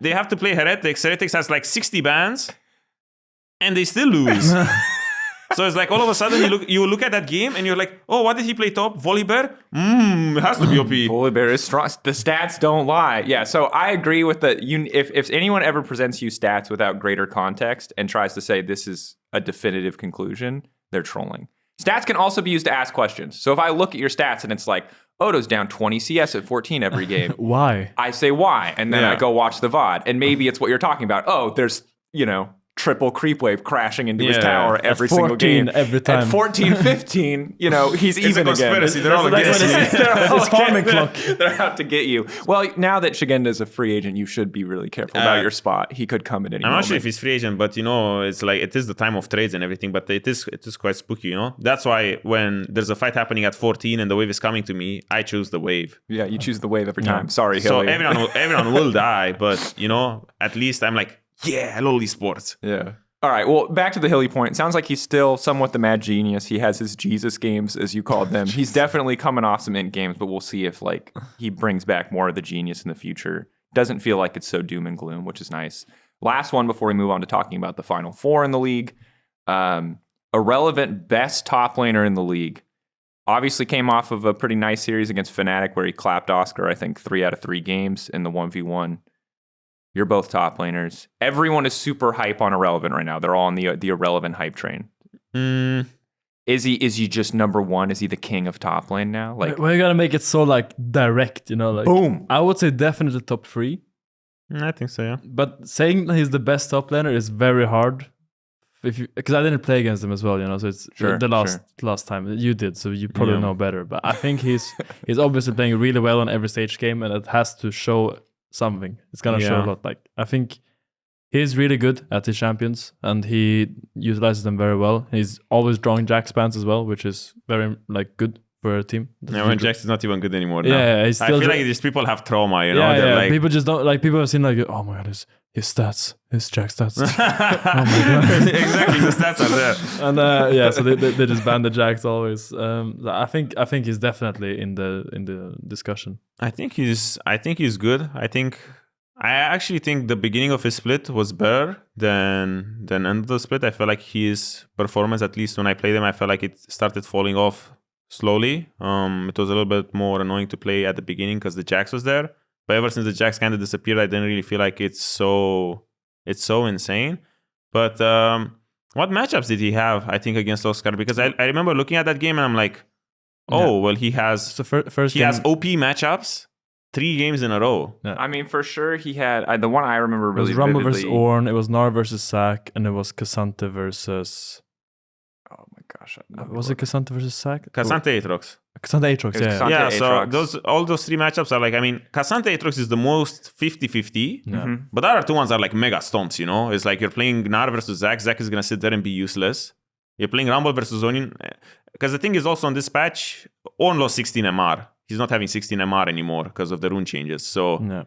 They have to play Heretics. Heretics has like 60 bans, and they still lose. So it's like all of a sudden you look at that game and you're like, oh, what did he play top? Volibear? It has to be OP. Volibear is strong. The stats don't lie. Yeah, so I agree with that. If anyone ever presents you stats without greater context and tries to say this is a definitive conclusion, they're trolling. Stats can also be used to ask questions. So if I look at your stats and it's like, Odo's down 20 CS at 14 every game. Why? I say why, and then I go watch the VOD. And maybe it's what you're talking about. Oh, there's, triple creep wave crashing into his tower every single game. Every time. At 14, 15, he's even again. They're all against you. It's farming clock. They're out to get you. Well, now that Shigenda is a free agent, you should be really careful about your spot. He could come at any moment. I'm not sure if he's free agent, but it's like it is the time of trades and everything, but it is quite spooky, That's why when there's a fight happening at 14 and the wave is coming to me, I choose the wave. Yeah, you choose the wave every time. Sorry, Hilly. So everyone will die, but at least I'm like, yeah, lolesports. Yeah. All right. Well, back to the Hilly point. It sounds like he's still somewhat the mad genius. He has his Jesus games, as you called them. He's definitely coming off some int games, but we'll see if he brings back more of the genius in the future. Doesn't feel like it's so doom and gloom, which is nice. Last one before we move on to talking about the Final Four in the league. Irrelevant best top laner in the league. Obviously came off of a pretty nice series against Fnatic where he clapped Oscar, I think, 3 out of 3 games in the 1v1. You're both top laners. Everyone is super hype on Irrelevant right now. They're all on the Irrelevant hype train. Is he just number one? Is he the king of top lane now? Like, we gotta make it so direct, boom. I would say definitely top 3. I think so, yeah. But saying he's the best top laner is very hard. Because I didn't play against him as well, so it's the last time you did, so you probably know better. But I think he's obviously playing really well on every stage game, and it has to show something. It's gonna show a lot. I think he's really good at his champions, and he utilizes them very well. He's always drawing Jax bans as well, which is very good for a team. When Jax is not even good anymore now. Yeah, he's still I feel like these people have trauma, Yeah, people just don't people have seen oh my god, his stats, his Jax stats. Oh my god. Exactly, the stats are there. And so they just ban the Jax always. I think he's definitely in the discussion. I think he's good. I actually think the beginning of his split was better than end of the split. I feel like his performance, at least when I played him, I felt like it started falling off slowly. It was a little bit more annoying to play at the beginning because the Jax was there. But ever since the Jax kind of disappeared, I didn't really feel like it's so insane. But what matchups did he have, I think, against Oscar? Because I remember looking at that game and I'm like, he has first he has OP matchups 3 games in a row. Yeah. I mean, for sure, he had the one I remember It was really Rumble vividly. versus Orn, it was Gnar versus Zac, and it was Cassante versus... Oh my gosh. Was it Cassante versus Zac? Cassante Aatrox. Cassante Aatrox, It was yeah. Cassante Yeah, so Aatrox. all those 3 matchups are like, I mean, Cassante Aatrox is the most 50-50. Yeah. Mhm. But the other 2 ones are like mega stomps, you know? It's like you're playing Gnar versus Zac. Zac is going to sit there and be useless. You're playing Rumble versus Onion. Because the thing is also on this patch, Orn lost 16 MR. He's not having 16 MR anymore because of the rune changes. So Yeah.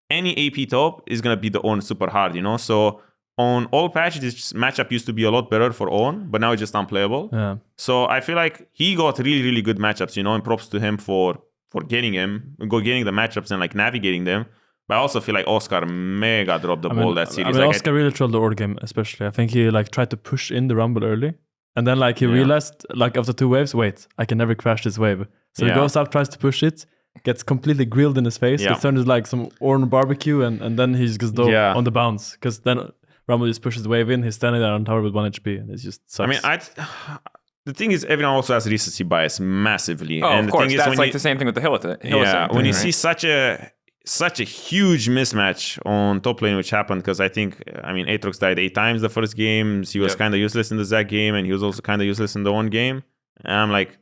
any AP top is going to be the Orn super hard, you know? So on all patch, this matchup used to be a lot better for Orn, but now it's just unplayable. Yeah. So I feel like he got really, really good matchups, you know, and props to him for getting the matchups and like navigating them. But I also feel like Oscar mega dropped the ball that series. Like, Oscar really trolled the Ord game, especially. I think he like tried to push in the Rumble early. And then like he realized, like after 2 waves, wait, I can never crash this wave. So he goes up, tries to push it, gets completely grilled in his face. Yeah. It turns like some Orn barbecue, and then he's just on the bounce. Because then Rumble just pushes the wave in, he's standing there on tower with 1 HP, and it's just sucks. I mean, the thing is, everyone also has recency bias massively. Oh, and of course. the thing is, That's like the same thing with the Hylissang. Yeah, when you right? see such a huge mismatch on top lane, which happened because I think, I mean, Aatrox died 8 times the first game. He was kind of useless in the Zac game, and he was also kind of useless in the one game. And I'm like,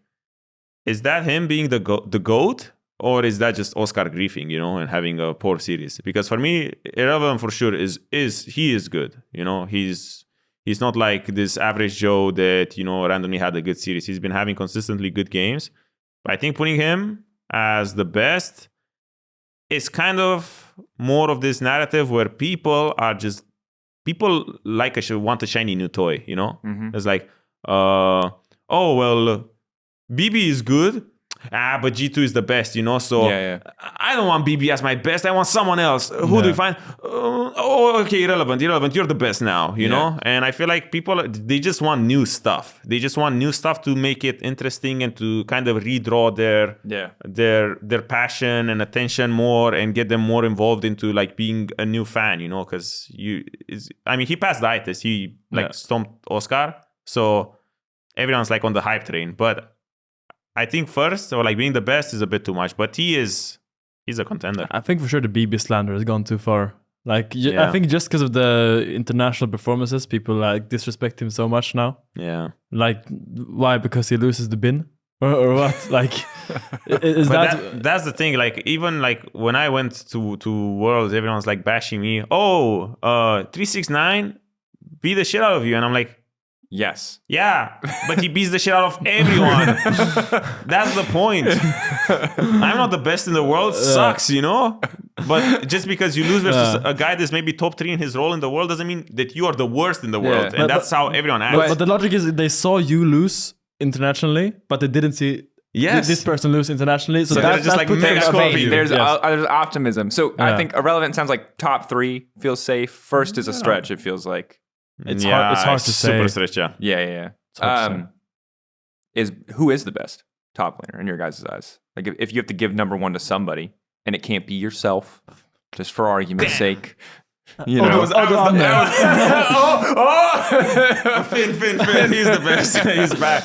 is that him being the GOAT? Or is that just Oscar griefing, you know, and having a poor series? Because for me, Irrelevant for sure is he is good. You know, he's not like this average Joe that, you know, randomly had a good series. He's been having consistently good games. But I think putting him as the best is kind of more of this narrative where people like want a shiny new toy, you know? Mhm. It's like, oh, well, BB is good. But G2 is the best, you know? So I don't want BB as my best. I want someone else. Who do we find? Okay, Irrelevant. You're the best now, you know? And I feel like people, they just want new stuff. They just want new stuff to make it interesting and to kind of redraw their passion and attention more and get them more involved into like being a new fan, you know? Because he passed the eye test. He stomped Oscar. So everyone's like on the hype train. But I think first, or like being the best is a bit too much, but he's a contender. I think for sure the BB slander has gone too far. Like, I think just because of the international performances, people like disrespect him so much now. Yeah. Like, why? Because he loses the bin? Or what? Like, is that's the thing. Like, even like when I went to Worlds, everyone's like bashing me. Oh, 369 beat the shit out of you. And I'm like, yes. Yeah, but he beats the shit out of everyone. That's the point. I'm not the best in the world. Sucks, you know? But just because you lose versus a guy that's maybe top 3 in his role in the world doesn't mean that you are the worst in the world. And that's how everyone acts. But the logic is they saw you lose internationally, but they didn't see this person lose internationally. So that's just like there's optimism. So I think Irrelevant sounds like top 3 feels safe. First is a stretch, it feels like. It's hard to say. Super stretch, Yeah. Who is the best top laner in your guys' eyes? Like if you have to give number 1 to somebody, and it can't be yourself, just for argument's sake. You know, Odoamne. Finn, he's the best. He's back.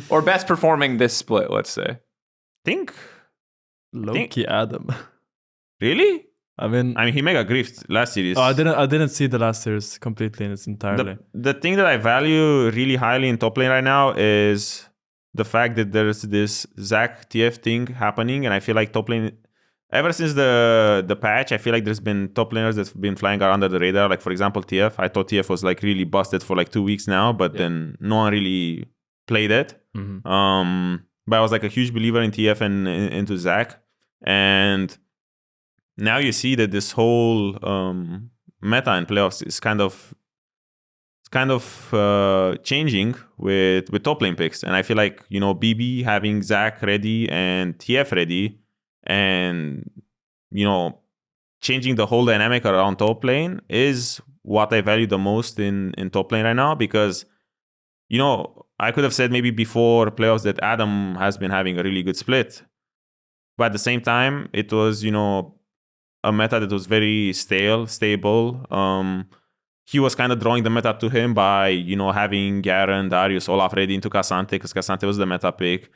Or best performing this split, let's say. Loki Adam. Really? I mean, he mega griefed last series. Oh, I didn't see the last series completely in its entirety. The thing that I value really highly in top lane right now is the fact that there's this Zac TF thing happening, and I feel like top lane, ever since the patch, I feel like there's been top laners that's been flying under the radar. Like for example, TF. I thought TF was like really busted for like 2 weeks now, but then no one really played it. Mm-hmm. But I was like a huge believer in TF and into Zac, and now you see that this whole meta in playoffs is kind of changing with top lane picks, and I feel like, you know, BB having Zac ready and TF ready, and, you know, changing the whole dynamic around top lane is what I value the most in top lane right now. Because, you know, I could have said maybe before playoffs that Adam has been having a really good split, but at the same time it was, you know, a meta that was very stable. He was kind of drawing the meta to him by, you know, having Garen, Darius, Olaf ready into Cassante, because Cassante was the meta pick.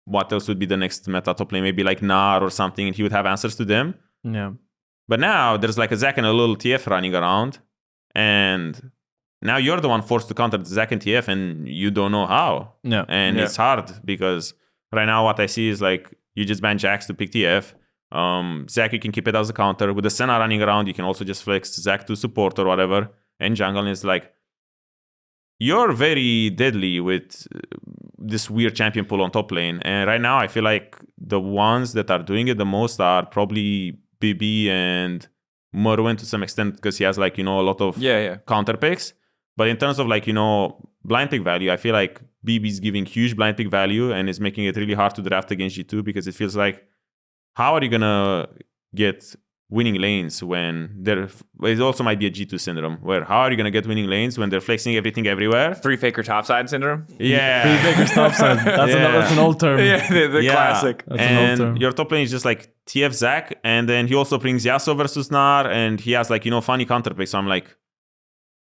what else would be the next meta top lane, maybe like Nar or something, and he would have answers to them. Yeah. But now there's like a Zac and a little TF running around, and now you're the one forced to counter the Zac and TF, and you don't know how. Yeah. And it's hard because right now what I see is like you just ban Jax to pick TF. Zac, you can keep it as a counter. With the Senna running around, you can also just flex Zac to support or whatever. And jungle is like, you're very deadly with this weird champion pool on top lane. And right now, I feel like the ones that are doing it the most are probably BB and Merwin to some extent, because he has like, a lot of counter picks. But in terms of like, blind pick value, I feel like BB is giving huge blind pick value and is making it really hard to draft against G2, because it feels like, how are you going to get winning lanes when they're... It also might be a G2 syndrome, where how are you going to get winning lanes when they're flexing everything everywhere? 3 faker topside syndrome? Yeah. 3 fakers topside. That's an old term. Yeah, the classic. That's an old term. And your top lane is just like TF Zac, and then he also brings Yasuo versus Nar, and he has like, funny counterpicks. So I'm like,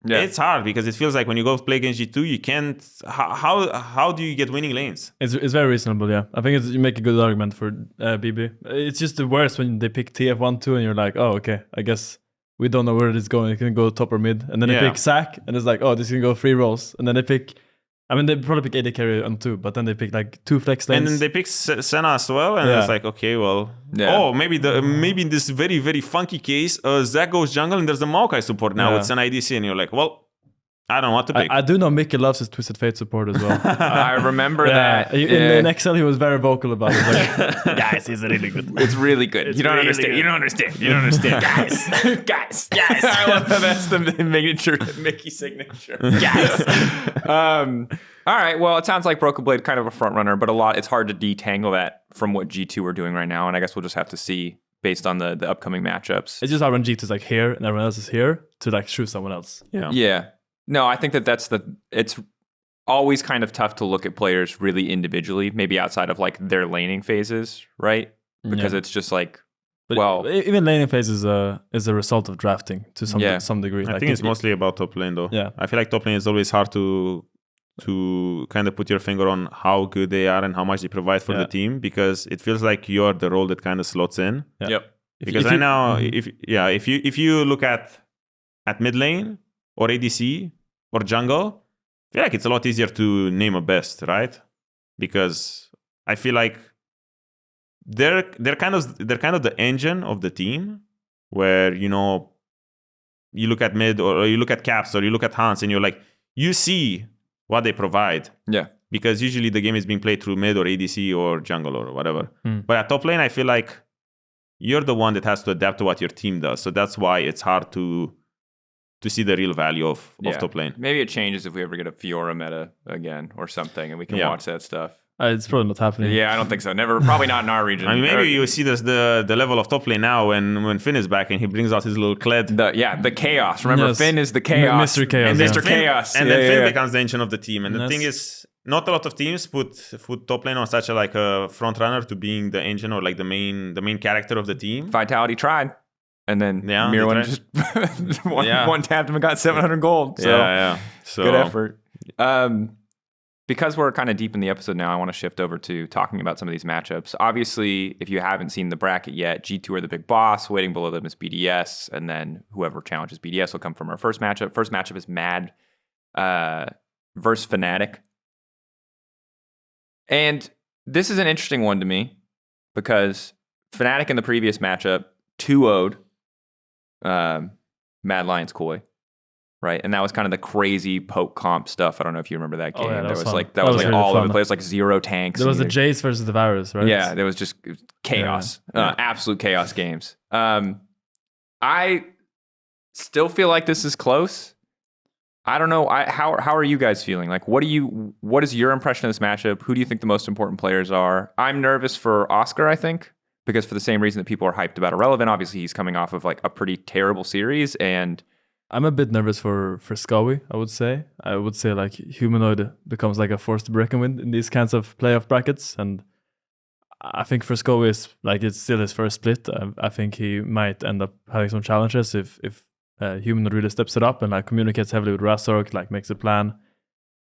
it's hard, because it feels like when you go play against G2, you can't... How do you get winning lanes? It's very reasonable, yeah. I think you make a good argument for BB. It's just the worst when they pick TF1, 2, and you're like, oh, okay, I guess we don't know where it is going. It can go top or mid. And then they pick Zac, and it's like, oh, this can go 3 roles. And then they pick... they probably pick AD carry on 2, but then they pick like 2 flex lanes. And then they pick Senna as well, and it's like, okay, well... Yeah. Oh, maybe in this very, very funky case, Zac goes jungle, and there's the Maokai support now with Senna IDC, and you're like, well... I don't know what to pick. I do know Mickey loves his Twisted Fate support as well. I remember that. In Excel, he was very vocal about it. Like, guys, he's really good. It's really good. You don't understand. You don't understand. Guys. I love that. That's the Mickey signature. Guys. All right. Well, it sounds like Broken Blade kind of a front runner, but it's hard to detangle that from what G2 are doing right now. And I guess we'll just have to see based on the upcoming matchups. It's just hard when G2's like here and everyone else is here to like choose someone else. Yeah. No, I think it's always kind of tough to look at players really individually, maybe outside of like their laning phases, right? Because it's just like, even laning phase is a result of drafting to some degree. I think it's mostly about top lane though. Yeah. I feel like top lane is always hard to kind of put your finger on how good they are and how much they provide for the team, because it feels like you're the role that kind of slots in. Yeah. Yep. Because right now, if you look at mid lane or ADC or jungle, I feel like it's a lot easier to name a best, right? Because I feel like they're kind of the engine of the team, where you look at mid or you look at Caps or you look at Hans, and you're like, you see what they provide. Yeah. Because usually the game is being played through mid or ADC or jungle or whatever. But at top lane, I feel like you're the one that has to adapt to what your team does. So that's why it's hard to see the real value of top lane. Maybe it changes if we ever get a Fiora meta again or something, and we can watch that stuff. It's probably not happening. Yeah, I don't think so. Probably not in our region. I mean, maybe you see the level of top lane now when Finn is back and he brings out his little Kled. The chaos. Remember, Finn is the chaos. Mr. Chaos. And Mr. Chaos. And then Finn becomes the engine of the team. And the thing is, not a lot of teams put top lane on such a front runner to being the engine or like the main character of the team. Vitality tried. And then Mirwin just one tapped him and got 700 gold. So, So good effort. Because we're kind of deep in the episode now, I want to shift over to talking about some of these matchups. Obviously, if you haven't seen the bracket yet, G2 are the big boss. Waiting below them is BDS. And then whoever challenges BDS will come from our first matchup. First matchup is Mad versus Fnatic. And this is an interesting one to me, because Fnatic in the previous matchup 2-0'd Mad Lions Koi, right? And that was kind of the crazy poke comp stuff. I don't know if you remember that game. That was fun. like really all fun. over the place, like 0 tanks. There was the Jace versus the Varus, right? Yeah, there was just chaos, absolute chaos games. I still feel like this is close. I don't know. How are you guys feeling? Like, what is your impression of this matchup? Who do you think the most important players are? I'm nervous for Oscar, I think, because for the same reason that people are hyped about Irrelevant. Obviously, he's coming off of like a pretty terrible series, and I'm a bit nervous for Scowy, I would say. I would say like Humanoid becomes like a force to be reckoned with in these kinds of playoff brackets, and I think for Scowy it's still his first split. I think he might end up having some challenges if Humanoid really steps it up and like communicates heavily with Razork, like makes a plan.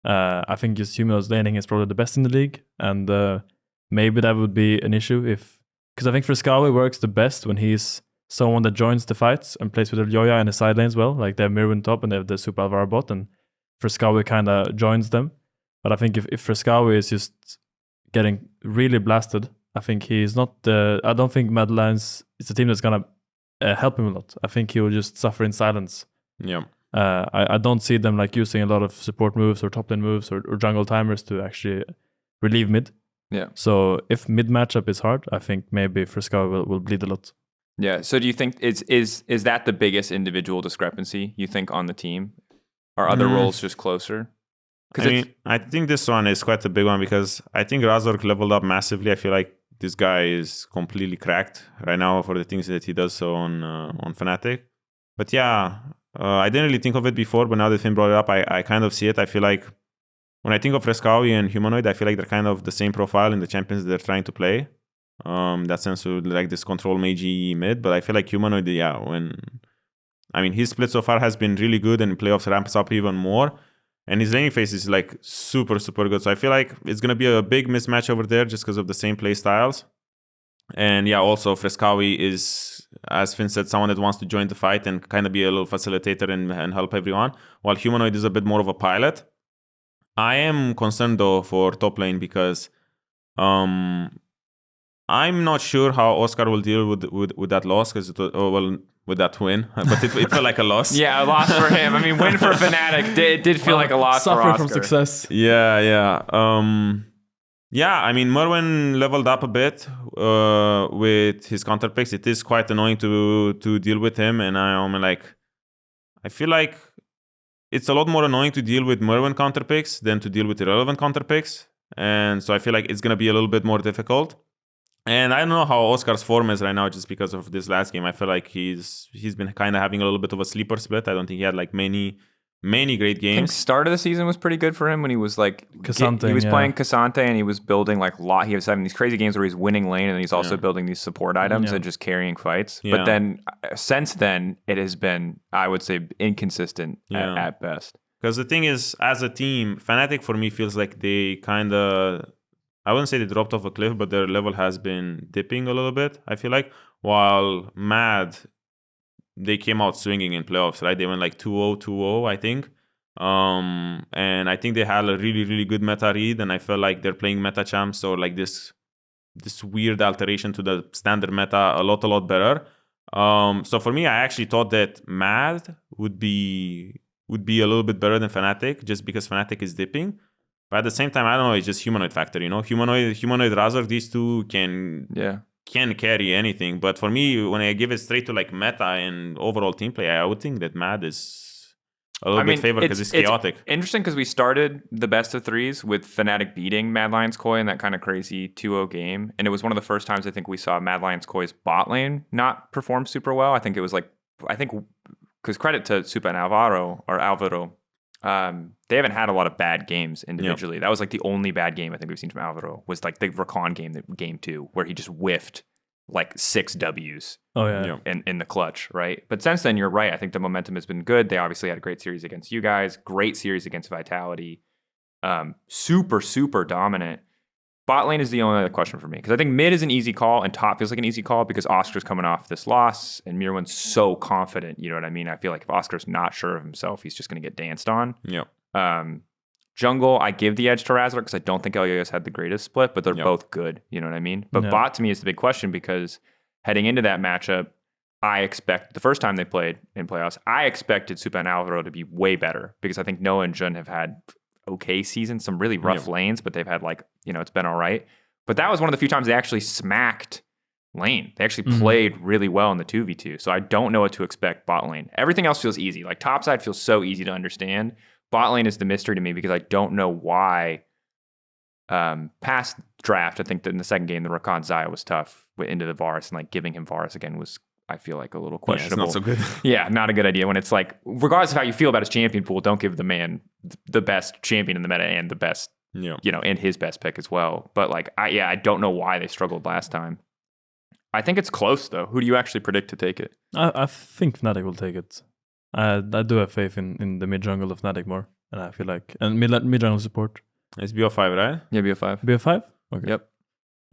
I think just Humanoid's laning is probably the best in the league, and maybe that would be an issue because I think Frescawi works the best when he's someone that joins the fights and plays with Joya in the side lanes well. Like they have Mirwin top and they have the Super Alvaro bot, and Frescawi kind of joins them. But I think if Frescawi is just getting really blasted, I think he's not. I don't think Mad Lions is a team that's gonna help him a lot. I think he will just suffer in silence. Yeah. I don't see them like using a lot of support moves or top lane moves or jungle timers to actually relieve mid. Yeah. So if mid matchup is hard, I think maybe Frescawi will bleed a lot. Yeah. So do you think is that the biggest individual discrepancy you think on the team? Are other roles just closer? I think this one is quite a big one because I think Razork leveled up massively. I feel like this guy is completely cracked right now for the things that he does so on Fnatic. But yeah, I didn't really think of it before, but now that Finn brought it up, I kind of see it. I feel like when I think of Frescawi and Humanoid, I feel like they're kind of the same profile in the champions they're trying to play. That sense of like this control magey mid, but I feel like Humanoid, his split so far has been really good, and in playoffs ramps up even more, and his laning phase is like super, super good. So I feel like it's going to be a big mismatch over there just because of the same play styles. And yeah, also Frescawi is, as Finn said, someone that wants to join the fight and kind of be a little facilitator and help everyone, while Humanoid is a bit more of a pilot. I am concerned though for top lane because I'm not sure how Oscar will deal with that loss because with that win, but it felt like a loss. Yeah, a loss for him. I mean, win for Fnatic. It did feel like a loss for Oscar. Suffering from success. Yeah. I mean, Merwin leveled up a bit with his counter picks. It is quite annoying to deal with him, and I feel like it's a lot more annoying to deal with Merwin counter picks than to deal with irrelevant counter picks, and so I feel like it's gonna be a little bit more difficult. And I don't know how Oscar's form is right now just because of this last game. I feel like he's been kind of having a little bit of a sleeper split. I don't think he had like many great games. I think start of the season was pretty good for him when he was like Cassante, he was playing Cassante and he was building like he was having these crazy games where he's winning lane and he's also building these support items and just carrying fights. Yeah. But then since then it has been, I would say, inconsistent at best. Because the thing is, as a team, Fnatic for me feels like they kind of, I wouldn't say they dropped off a cliff, but their level has been dipping a little bit, I feel like. While Mad, they came out swinging in playoffs, right? They went like 2-0, 2-0, I think. And I think they had a really, really good meta read, and I felt like they're playing meta champs or like this weird alteration to the standard meta a lot better. So for me, I actually thought that Mad would be a little bit better than Fnatic just because Fnatic is dipping. But at the same time, I don't know, it's just humanoid factor, you know? Humanoid Razor, these two can carry anything. But for me, when I give it straight to like meta and overall team play, I would think that Mad is a little bit favored because it's chaotic. It's interesting because we started the best of threes with Fnatic beating Mad Lions Koi in that kind of crazy 2-0 game. And it was one of the first times I think we saw Mad Lions Koi's bot lane not perform super well. I think because credit to Super and Alvaro, they haven't had a lot of bad games individually. That was like the only bad game I think we've seen from Alvaro was like the Rakan game 2, where he just whiffed like 6 Ws in the clutch, right? But since then, you're right. I think the momentum has been good. They obviously had a great series against you guys, great series against Vitality, super, super dominant. Bot lane is the only other question for me because I think mid is an easy call and top feels like an easy call because Oscar's coming off this loss and Mirwan's so confident. You know what I mean? I feel like if Oscar's not sure of himself, he's just going to get danced on. Jungle, I give the edge to Razor because I don't think LES had the greatest split, but they're both good. You know what I mean? But bot to me is the big question because heading into that matchup, I expect the first time they played in playoffs, I expected Super and Alvaro to be way better because I think Noah and Jun have had okay seasons, some really rough lanes, but they've had like, it's been all right. But that was one of the few times they actually smacked lane. They actually played really well in the 2v2. So I don't know what to expect bot lane. Everything else feels easy. Like top side feels so easy to understand. Bot lane is the mystery to me because I don't know why. Past draft, I think that in the second game, the Rakan Xayah was tough into the Varus, and like giving him Varus again was, I feel like, a little questionable. It's not so good. Yeah, not a good idea when it's like, regardless of how you feel about his champion pool, don't give the man the best champion in the meta and the best, and his best pick as well. But like, I don't know why they struggled last time. I think it's close though. Who do you actually predict to take it? I think Fnatic will take it. I do have faith in the mid jungle of Fnatic more, and I feel like mid jungle support. It's BO5, right? Yeah, BO5. BO5? Okay. Yep.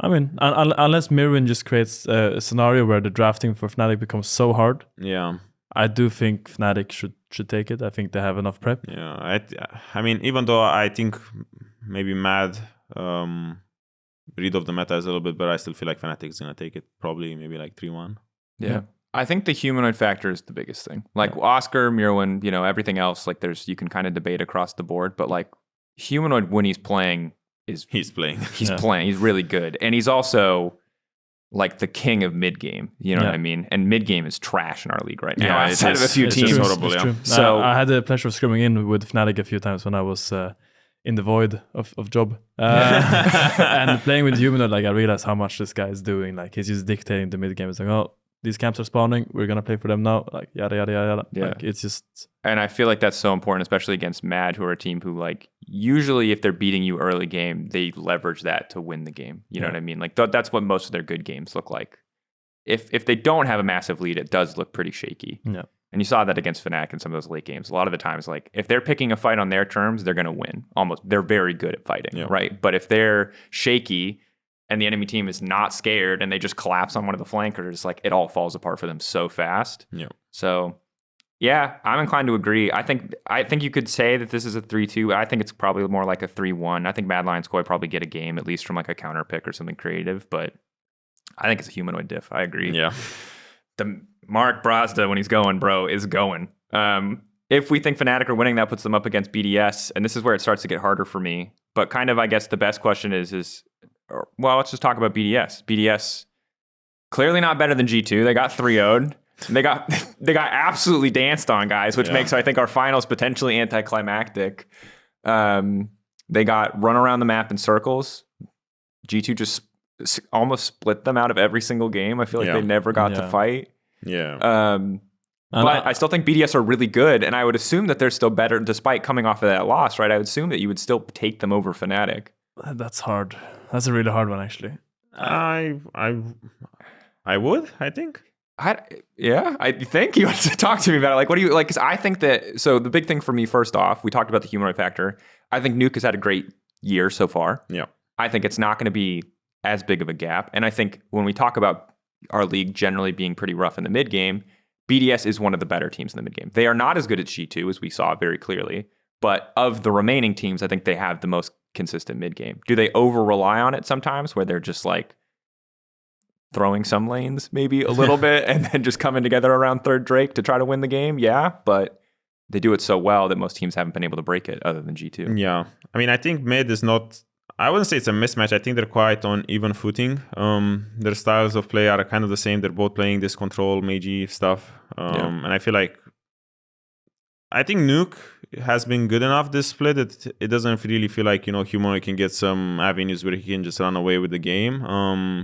I mean, unless Mirwin just creates a scenario where the drafting for Fnatic becomes so hard, I do think Fnatic should take it. I think they have enough prep. Yeah, I mean, even though I think maybe Mad read of the meta is a little bit better, I still feel like Fnatic is going to take it, probably maybe like 3-1. Yeah. I think the humanoid factor is the biggest thing. Like Oscar, Mirwin, everything else, like you can kind of debate across the board, but like humanoid when he's playing, he's playing. He's really good. And he's also like the king of mid game. You know what I mean? And mid game is trash in our league right now. Outside of a few teams. Horrible, true. So I had the pleasure of scrimming in with Fnatic a few times when I was in the void of job. And playing with humanoid, like I realized how much this guy is doing. Like he's just dictating the mid game. It's like, oh, these camps are spawning. We're gonna play for them now. Like yada yada yada. Yeah. Like it's just. And I feel like that's so important, especially against Mad, who are a team who like usually if they're beating you early game, they leverage that to win the game. You know what I mean? Like that's what most of their good games look like. If they don't have a massive lead, it does look pretty shaky. Yeah. And you saw that against Fnatic in some of those late games. A lot of the times, like if they're picking a fight on their terms, they're gonna win. Almost, they're very good at fighting, right? But if they're shaky and the enemy team is not scared and they just collapse on one of the flankers, like it all falls apart for them so fast. Yeah. So yeah, I'm inclined to agree. I think you could say that this is a 3-2. I think it's probably more like a 3-1. I think Mad Lions Koi probably get a game at least from like a counter pick or something creative, but I think it's a humanoid diff. I agree. Yeah. The Mark Brazda, when he's going, bro, is going. If we think Fnatic are winning, that puts them up against BDS, and this is where it starts to get harder for me. But kind of, I guess the best question is well, let's just talk about BDS. BDS clearly not better than G2. They got 3-0'd. They got absolutely danced on, guys, which makes I think our finals potentially anticlimactic. They got run around the map in circles. G2 just almost split them out of every single game. I feel like they never got to fight. Yeah. But I still think BDS are really good, and I would assume that they're still better despite coming off of that loss, right? I would assume that you would still take them over Fnatic. That's hard. That's a really hard one, actually. I would, I think. I think you want to talk to me about it. Like, what do you like? Because I think that, so the big thing for me, first off, we talked about the humanoid factor. I think Nuke has had a great year so far. Yeah. I think it's not going to be as big of a gap. And I think when we talk about our league generally being pretty rough in the mid game, BDS is one of the better teams in the mid game. They are not as good as G2, as we saw very clearly. But of the remaining teams, I think they have the most consistent mid game. Do they over rely on it sometimes where they're just like throwing some lanes maybe a little bit and then just coming together around third Drake to try to win the game? Yeah, but they do it so well that most teams haven't been able to break it other than G2. Yeah. I mean, I think mid is not, I wouldn't say it's a mismatch. I think they're quite on even footing. Their styles of play are kind of the same. They're both playing this control, magey stuff. And I feel like, I think Nuke has been good enough this split that it doesn't really feel like, Humanoid can get some avenues where he can just run away with the game.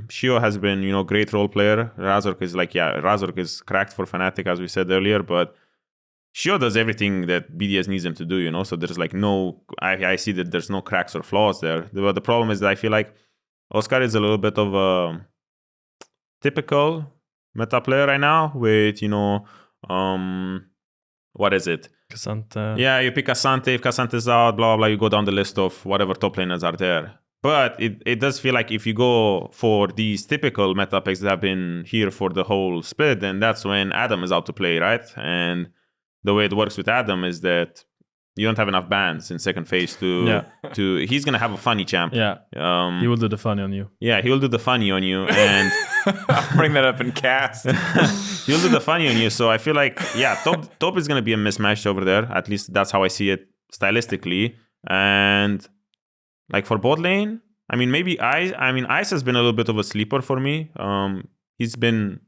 Shio has been, great role player. Razork is cracked for Fnatic, as we said earlier, but Shio does everything that BDS needs him to do, so there's like I see that there's no cracks or flaws there. The problem is that I feel like Oscar is a little bit of a typical meta player right now with, what is it? K'Sante. Yeah, you pick K'Sante. If K'Sante is out, blah, blah, you go down the list of whatever top laners are there. But it does feel like if you go for these typical meta picks that have been here for the whole split, then that's when Adam is out to play, right? And the way it works with Adam is that you don't have enough bans in second phase to he's going to have a funny champ. Yeah. He will do the funny on you. Yeah, he will do the funny on you. And I'll bring that up in cast. He'll do the funny on you. So I feel like, top is going to be a mismatch over there. At least that's how I see it stylistically. And like for bot lane, I mean, maybe Ice has been a little bit of a sleeper for me. He's been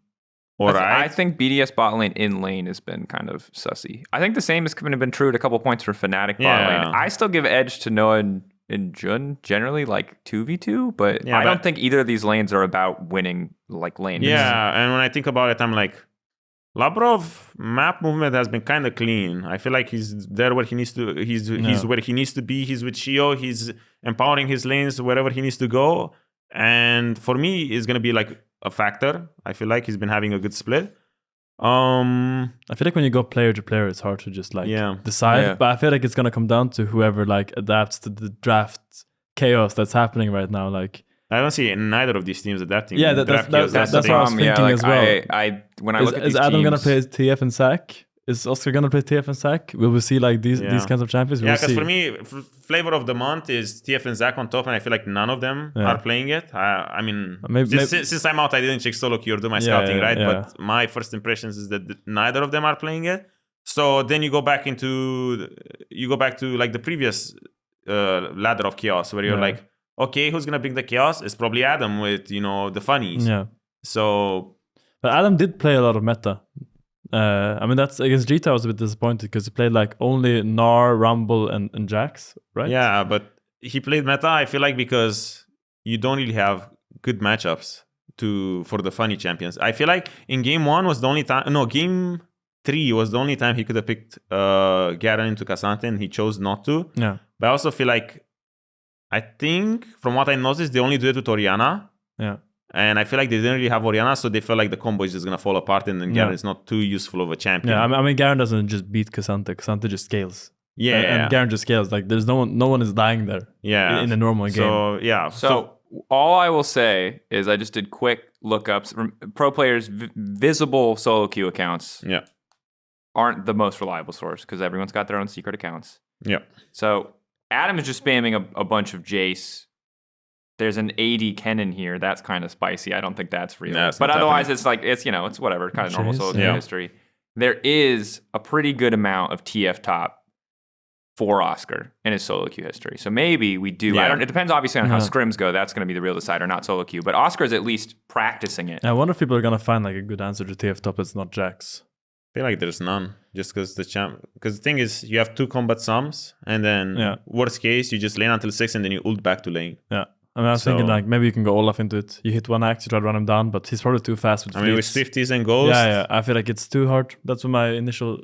all right. I think BDS bot lane in lane has been kind of sussy. I think the same has been true at a couple points for Fnatic bot lane. I still give edge to Noah and Jun generally, like 2v2, but I don't think either of these lanes are about winning like lane. Yeah, and when I think about it, I'm like, Labrov map movement has been kind of clean. I feel like he's there where he needs to. He's where he needs to be. He's with Shio. He's empowering his lanes wherever he needs to go. And for me, it's gonna be like a factor. I feel like he's been having a good split. I feel like when you go player to player, it's hard to just like decide. Yeah. But I feel like it's gonna come down to whoever like adapts to the draft chaos that's happening right now. Like I don't see neither of these teams adapting. Yeah, that's what I was thinking as well. When I look at these is Adam teams, gonna play TF and SAC? Is Oscar gonna play TF and SAC? Will we see like these kinds of champions? Yeah, because for me, flavor of the month is TF and Zach on top, and I feel like none of them are playing it. I mean, since I'm out, I didn't check solo queue or do my scouting, right? Yeah. But my first impressions is that neither of them are playing it. So then you go back to like the previous ladder of chaos, where you're like, okay, who's gonna bring the chaos? It's probably Adam with the funnies. Yeah. So, but Adam did play a lot of meta. I mean, that's against Gita. I was a bit disappointed because he played like only Gnar, Rumble, and Jax, right? Yeah, but he played meta. I feel like because you don't really have good matchups for the funny champions. I feel like in game 1 was the only time. No, game 3 was the only time he could have picked Garen into Cassandra, and he chose not to. Yeah. But I also feel like, I think from what I noticed, they only do it with Orianna. Yeah. And I feel like they didn't really have Orianna, so they felt like the combo is just going to fall apart, and then Garen is not too useful of a champion. Yeah, I mean, Garen doesn't just beat Cassandra. Cassandra just scales. Yeah. And Garen just scales. Like, there's no one is dying there. Yeah. In a normal game. So, yeah. So all I will say is I just did quick lookups. Pro players' visible solo queue accounts aren't the most reliable source because everyone's got their own secret accounts. Yeah. So Adam is just spamming a bunch of Jace. There's an AD Kennen here. That's kind of spicy. I don't think that's real. No, but otherwise, it's like, it's whatever. Kind of normal solo queue history. There is a pretty good amount of TF top for Oscar in his solo queue history. So maybe we do. It depends obviously on how scrims go. That's going to be the real decider, not solo queue. But Oscar is at least practicing it. I wonder if people are going to find like a good answer to TF top that's not Jax. I feel like there's none, just because because the thing is, you have 2 combat sums, and then worst case, you just lane until 6, and then you ult back to lane. Yeah. I mean, I was thinking like maybe you can go Olaf into it. You hit 1 axe, you try to run him down, but he's probably too fast with with Swifties and Ghost. Yeah, I feel like it's too hard. That's what my initial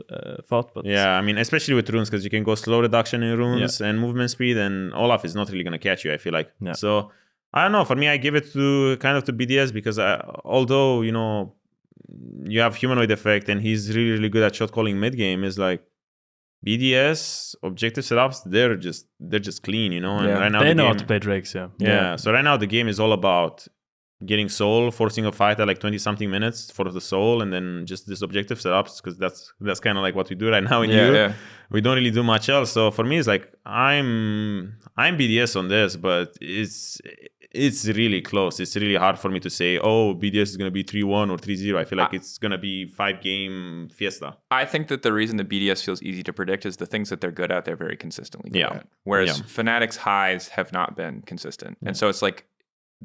thought. But yeah, I mean, especially with runes, because you can go slow reduction in runes and movement speed, and Olaf is not really going to catch you, I feel like. Yeah. So, I don't know. For me, I give it to BDS because although, you have humanoid effect and he's really, really good at shot calling mid game, is like, BDS objective setups, they're just clean, And right now they know how to play Drakes, yeah. So right now the game is all about getting soul, forcing a fight at like 20-something minutes for the soul, and then just this objective setups, because that's kind of like what we do right now in EU. We don't really do much else. So for me, it's like I'm BDS on this, but it's really close. It's really hard for me to say, oh, BDS is going to be 3-1 or 3-0. I feel like it's going to be 5-game fiesta. I think that the reason that BDS feels easy to predict is the things that they're good at, they're very consistently good at. Whereas Fnatic's highs have not been consistent. And so it's like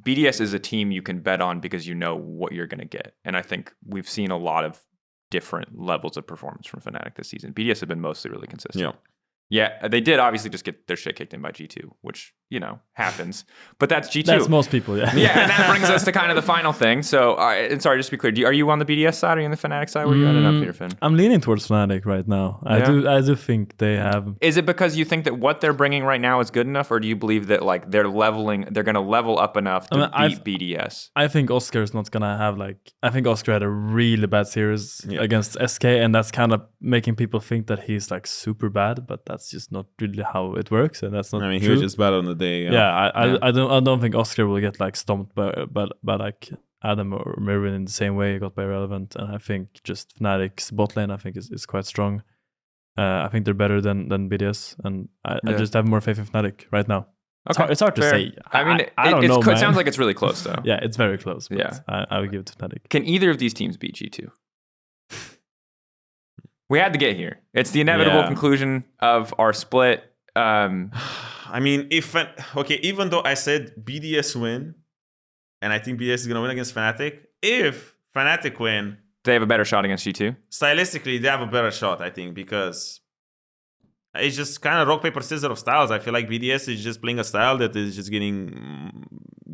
BDS is a team you can bet on because you know what you're going to get. And I think we've seen a lot of different levels of performance from Fnatic this season. BDS have been mostly really consistent. Yeah, they did obviously just get their shit kicked in by G2, which, happens. But that's G2. That's most people, yeah. Yeah, and that brings us to kind of the final thing. So, and sorry, just to be clear, are you on the BDS side or are you on the Fnatic side? Where are you ending up, Peter Finn? I'm leaning towards Fnatic right now. I do think they have... Is it because you think that what they're bringing right now is good enough, or do you believe that like they're going to level up enough to beat BDS? I think Oscar's not going to have I think Oscar had a really bad series against SK, and that's kind of making people think that he's like super bad, but that's just not really how it works, and that's not true. He was just bad on the day. I don't think Oscar will get like stomped by like Adam or Mirwin in the same way he got by Relevant, and I think just Fnatic's bot lane I think is quite strong. I think they're better than BDS, and I just have more faith in Fnatic right now. Okay, it's hard to say. I mean, I don't know. It sounds like it's really close though. Yeah, it's very close. But I would give it to Fnatic. Can either of these teams beat G2? We had to get here. It's the inevitable conclusion of our split. I mean, even though I said BDS win, and I think BDS is going to win against Fnatic, if Fnatic win... They have a better shot against G2? Stylistically, they have a better shot, I think, because it's just kind of rock, paper, scissors of styles. I feel like BDS is just playing a style that is just getting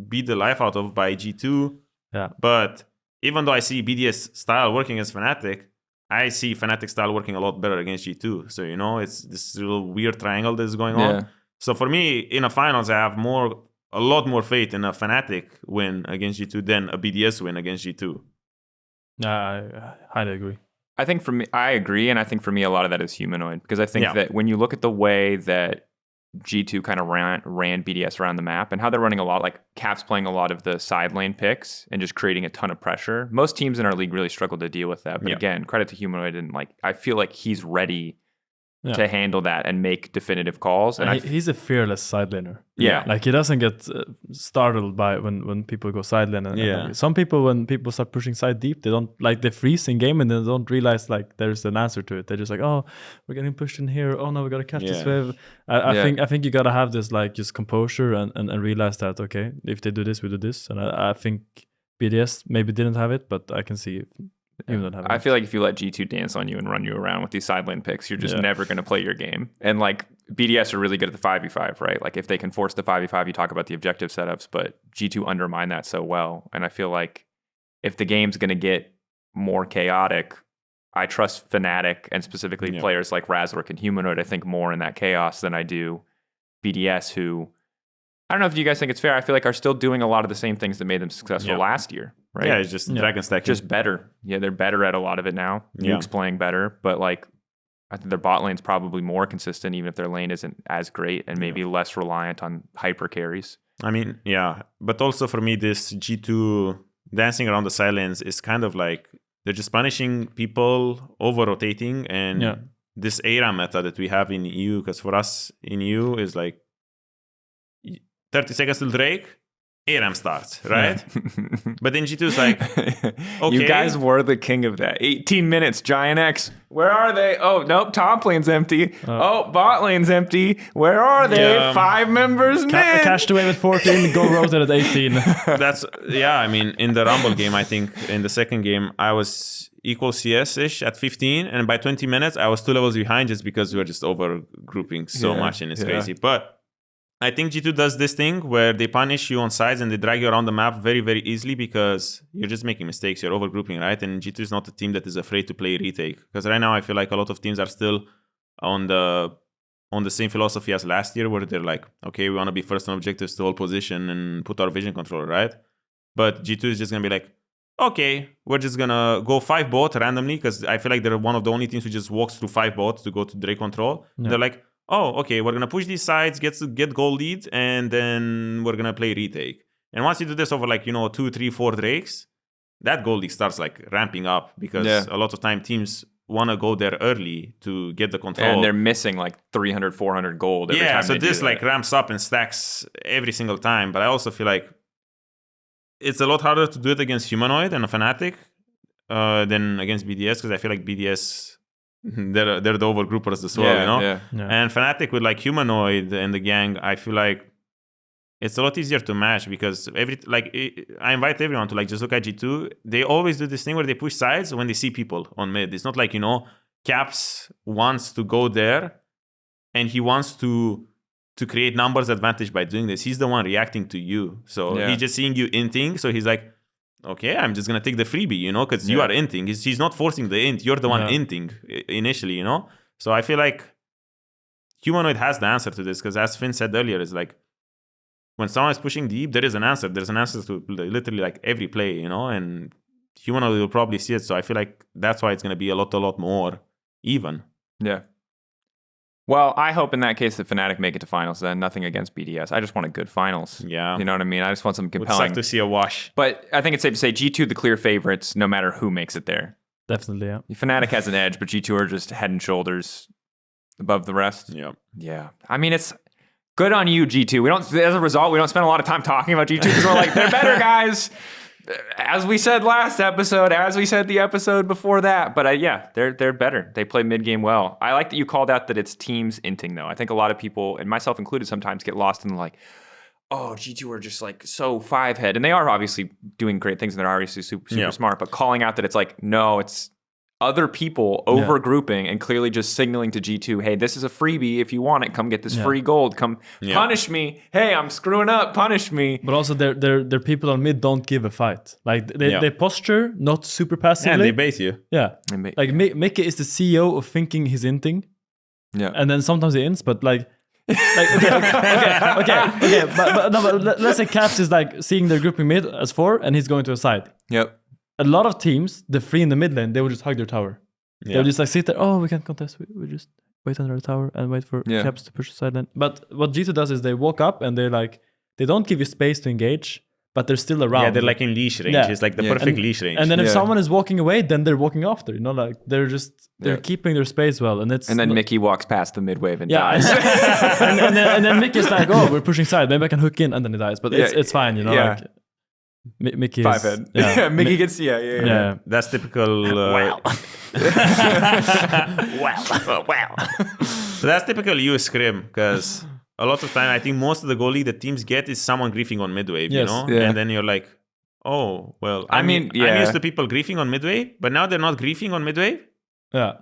beat the life out of by G2. Yeah. But even though I see BDS style working against Fnatic, I see Fnatic style working a lot better against G2. So, it's this little weird triangle that's going on. So for me, in a finals, I have a lot more faith in a Fnatic win against G2 than a BDS win against G2. I highly agree. I think for me, I agree. And I think for me, a lot of that is humanoid. Because I think that when you look at the way that G2 kind of ran BDS around the map, and how they're running a lot, like Cap's playing a lot of the side lane picks and just creating a ton of pressure. Most teams in our league really struggle to deal with that. But again, credit to Humanoid, and like I feel like he's ready to handle that and make definitive calls. And he's a fearless side laner. Yeah. Like he doesn't get startled by when people go side lane. And some people, when people start pushing side deep, they freeze in game and they don't realize like there's an answer to it. They're just like, oh, we're getting pushed in here. Oh no, we gotta catch this wave. I think you gotta have this like just composure and realize that, okay, if they do this, we do this. And I think BDS maybe didn't have it, but I can see it. I feel like if you let G2 dance on you and run you around with these side lane picks, you're just never going to play your game. And like BDS are really good at the 5v5, right? Like if they can force the 5v5, you talk about the objective setups, but G2 undermine that so well. And I feel like if the game's going to get more chaotic, I trust Fnatic and specifically players like Razork and Humanoid, I think more in that chaos than I do BDS, who I don't know if you guys think it's fair. I feel like are still doing a lot of the same things that made them successful last year, right? Yeah, it's just Dragon Stack. Just better. Yeah, they're better at a lot of it now. Nuke's playing better, but like I think their bot lane's probably more consistent, even if their lane isn't as great and maybe less reliant on hyper carries. I mean, but also for me, this G2 dancing around the side lanes is kind of like they're just punishing people over rotating and this ARAM meta that we have in EU, because for us in EU is like 30 seconds till Drake, ARAM starts, right? But then G2 is like, okay. You guys were the king of that. 18 minutes, Giant X. Where are they? Oh, nope, top lane's empty. Bot lane's empty. Where are they? 5 members mid. Cashed away with 14, go rotate at 18. I mean, in the Rumble game, I think in the second game, I was equal CS-ish at 15, and by 20 minutes, I was 2 levels behind just because we were just over grouping so much, and it's crazy. But I think G2 does this thing where they punish you on sides and they drag you around the map very, very easily because you're just making mistakes. You're overgrouping, right? And G2 is not a team that is afraid to play retake. Because right now I feel like a lot of teams are still on the same philosophy as last year, where they're like, okay, we want to be first on objectives to hold position and put our vision controller, right? But G2 is just going to be like, okay, we're just going to go 5 bot randomly, because I feel like they're one of the only teams who just walks through 5 bots to go to Drake control. Yeah. They're like, oh, okay, we're going to push these sides, get goal lead, and then we're going to play retake. And once you do this over 2, 3, 4 Drakes, that goal lead starts ramping up, because a lot of time teams want to go there early to get the control. And they're missing 300, 400 gold every time so this ramps up and stacks every single time. But I also feel like it's a lot harder to do it against Humanoid and a Fnatic than against BDS, because I feel like BDS... They're the overgroupers as well, you know? Yeah. And Fnatic with Humanoid and the gang, I feel like it's a lot easier to match, because I invite everyone to just look at G2. They always do this thing where they push sides when they see people on mid. It's not Caps wants to go there and he wants to create numbers advantage by doing this. He's the one reacting to you. So he's just seeing you inting. So he's like, okay, I'm just going to take the freebie, because you are inting. He's not forcing the int. You're the one inting initially, So I feel like Humanoid has the answer to this, because as Finn said earlier, it's when someone is pushing deep, there is an answer. There's an answer to literally every play, and Humanoid will probably see it. So I feel like that's why it's going to be a lot more even. Yeah. Well, I hope in that case that Fnatic make it to finals then. Nothing against BDS. I just want a good finals. Yeah. You know what I mean? I just want something compelling. It's like to see a wash. But I think it's safe to say G2 the clear favorites no matter who makes it there. Definitely, yeah. Fnatic has an edge, but G2 are just head and shoulders above the rest. Yeah. I mean, it's good on you, G2. As a result, we don't spend a lot of time talking about G2 because we're like, they're better guys. As we said last episode, as we said the episode before that. But they're better. They play mid-game well. I like that you called out that it's teams inting, though. I think a lot of people, and myself included, sometimes get lost in G2 are just so 5-head. And they are obviously doing great things and they're obviously super smart. But calling out that it's no, it's other people over grouping and clearly just signaling to G2, hey, this is a freebie. If you want it, come get this free gold. Come punish me. Hey, I'm screwing up. Punish me. But also their people on mid don't give a fight. They posture not super passively. And they bait you. Yeah. Mickey is the CEO of thinking he's inting. Yeah. And then sometimes he ints, but okay. But let's say Caps is seeing their grouping mid as 4 and he's going to a side. Yep. A lot of teams, the 3 in the mid lane, they would just hug their tower. They would just sit there. Oh, we can't contest. We just wait under the tower and wait for Caps to push the side lane. But what G2 does is they walk up and they don't give you space to engage, but they're still around. Yeah, they're like in leash range. It's like the perfect leash range. And then if someone is walking away, then they're walking after. Like they're keeping their space well. And then Mickey walks past the mid wave and dies. and then Mickey's like, oh, we're pushing side. Maybe I can hook in, and then he dies. But it's fine, Like, Mickey is 5-head. Yeah, Mickey gets yeah. That's typical. Wow. Wow. So that's typical US scrim, because a lot of time I think most of the goalie that teams get is someone griefing on midwave, and then you're like, oh well. I'm used to people griefing on midwave, but now they're not griefing on midwave. Yeah.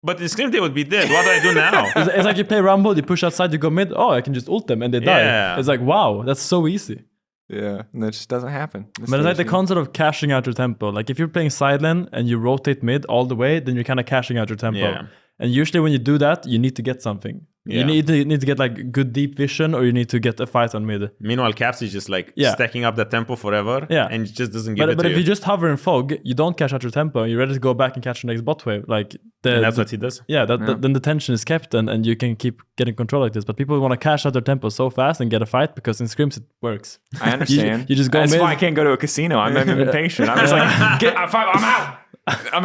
But in scrim they would be dead. What do I do now? It's like you play Rumble, you push outside, you go mid. Oh, I can just ult them and they die. It's like, wow, that's so easy. Yeah, and that just doesn't happen. But it's like the concept of cashing out your tempo. Like if you're playing side lane and you rotate mid all the way, then you're kind of cashing out your tempo. Yeah. And usually when you do that, you need to get something. Yeah. You need to get like good deep vision, or you need to get a fight on mid. Meanwhile, Caps is just like stacking up that tempo forever, and it just doesn't give it to you. But if you just hover in fog, you don't cash out your tempo, and you're ready to go back and catch the next bot wave. Like and that's what he does. Yeah, then the tension is kept, and you can keep getting control like this. But people want to cash out their tempo so fast and get a fight because in scrims it works. I understand. you just go. That's mid. why I can't go to a casino. I'm impatient. I'm just like, I'm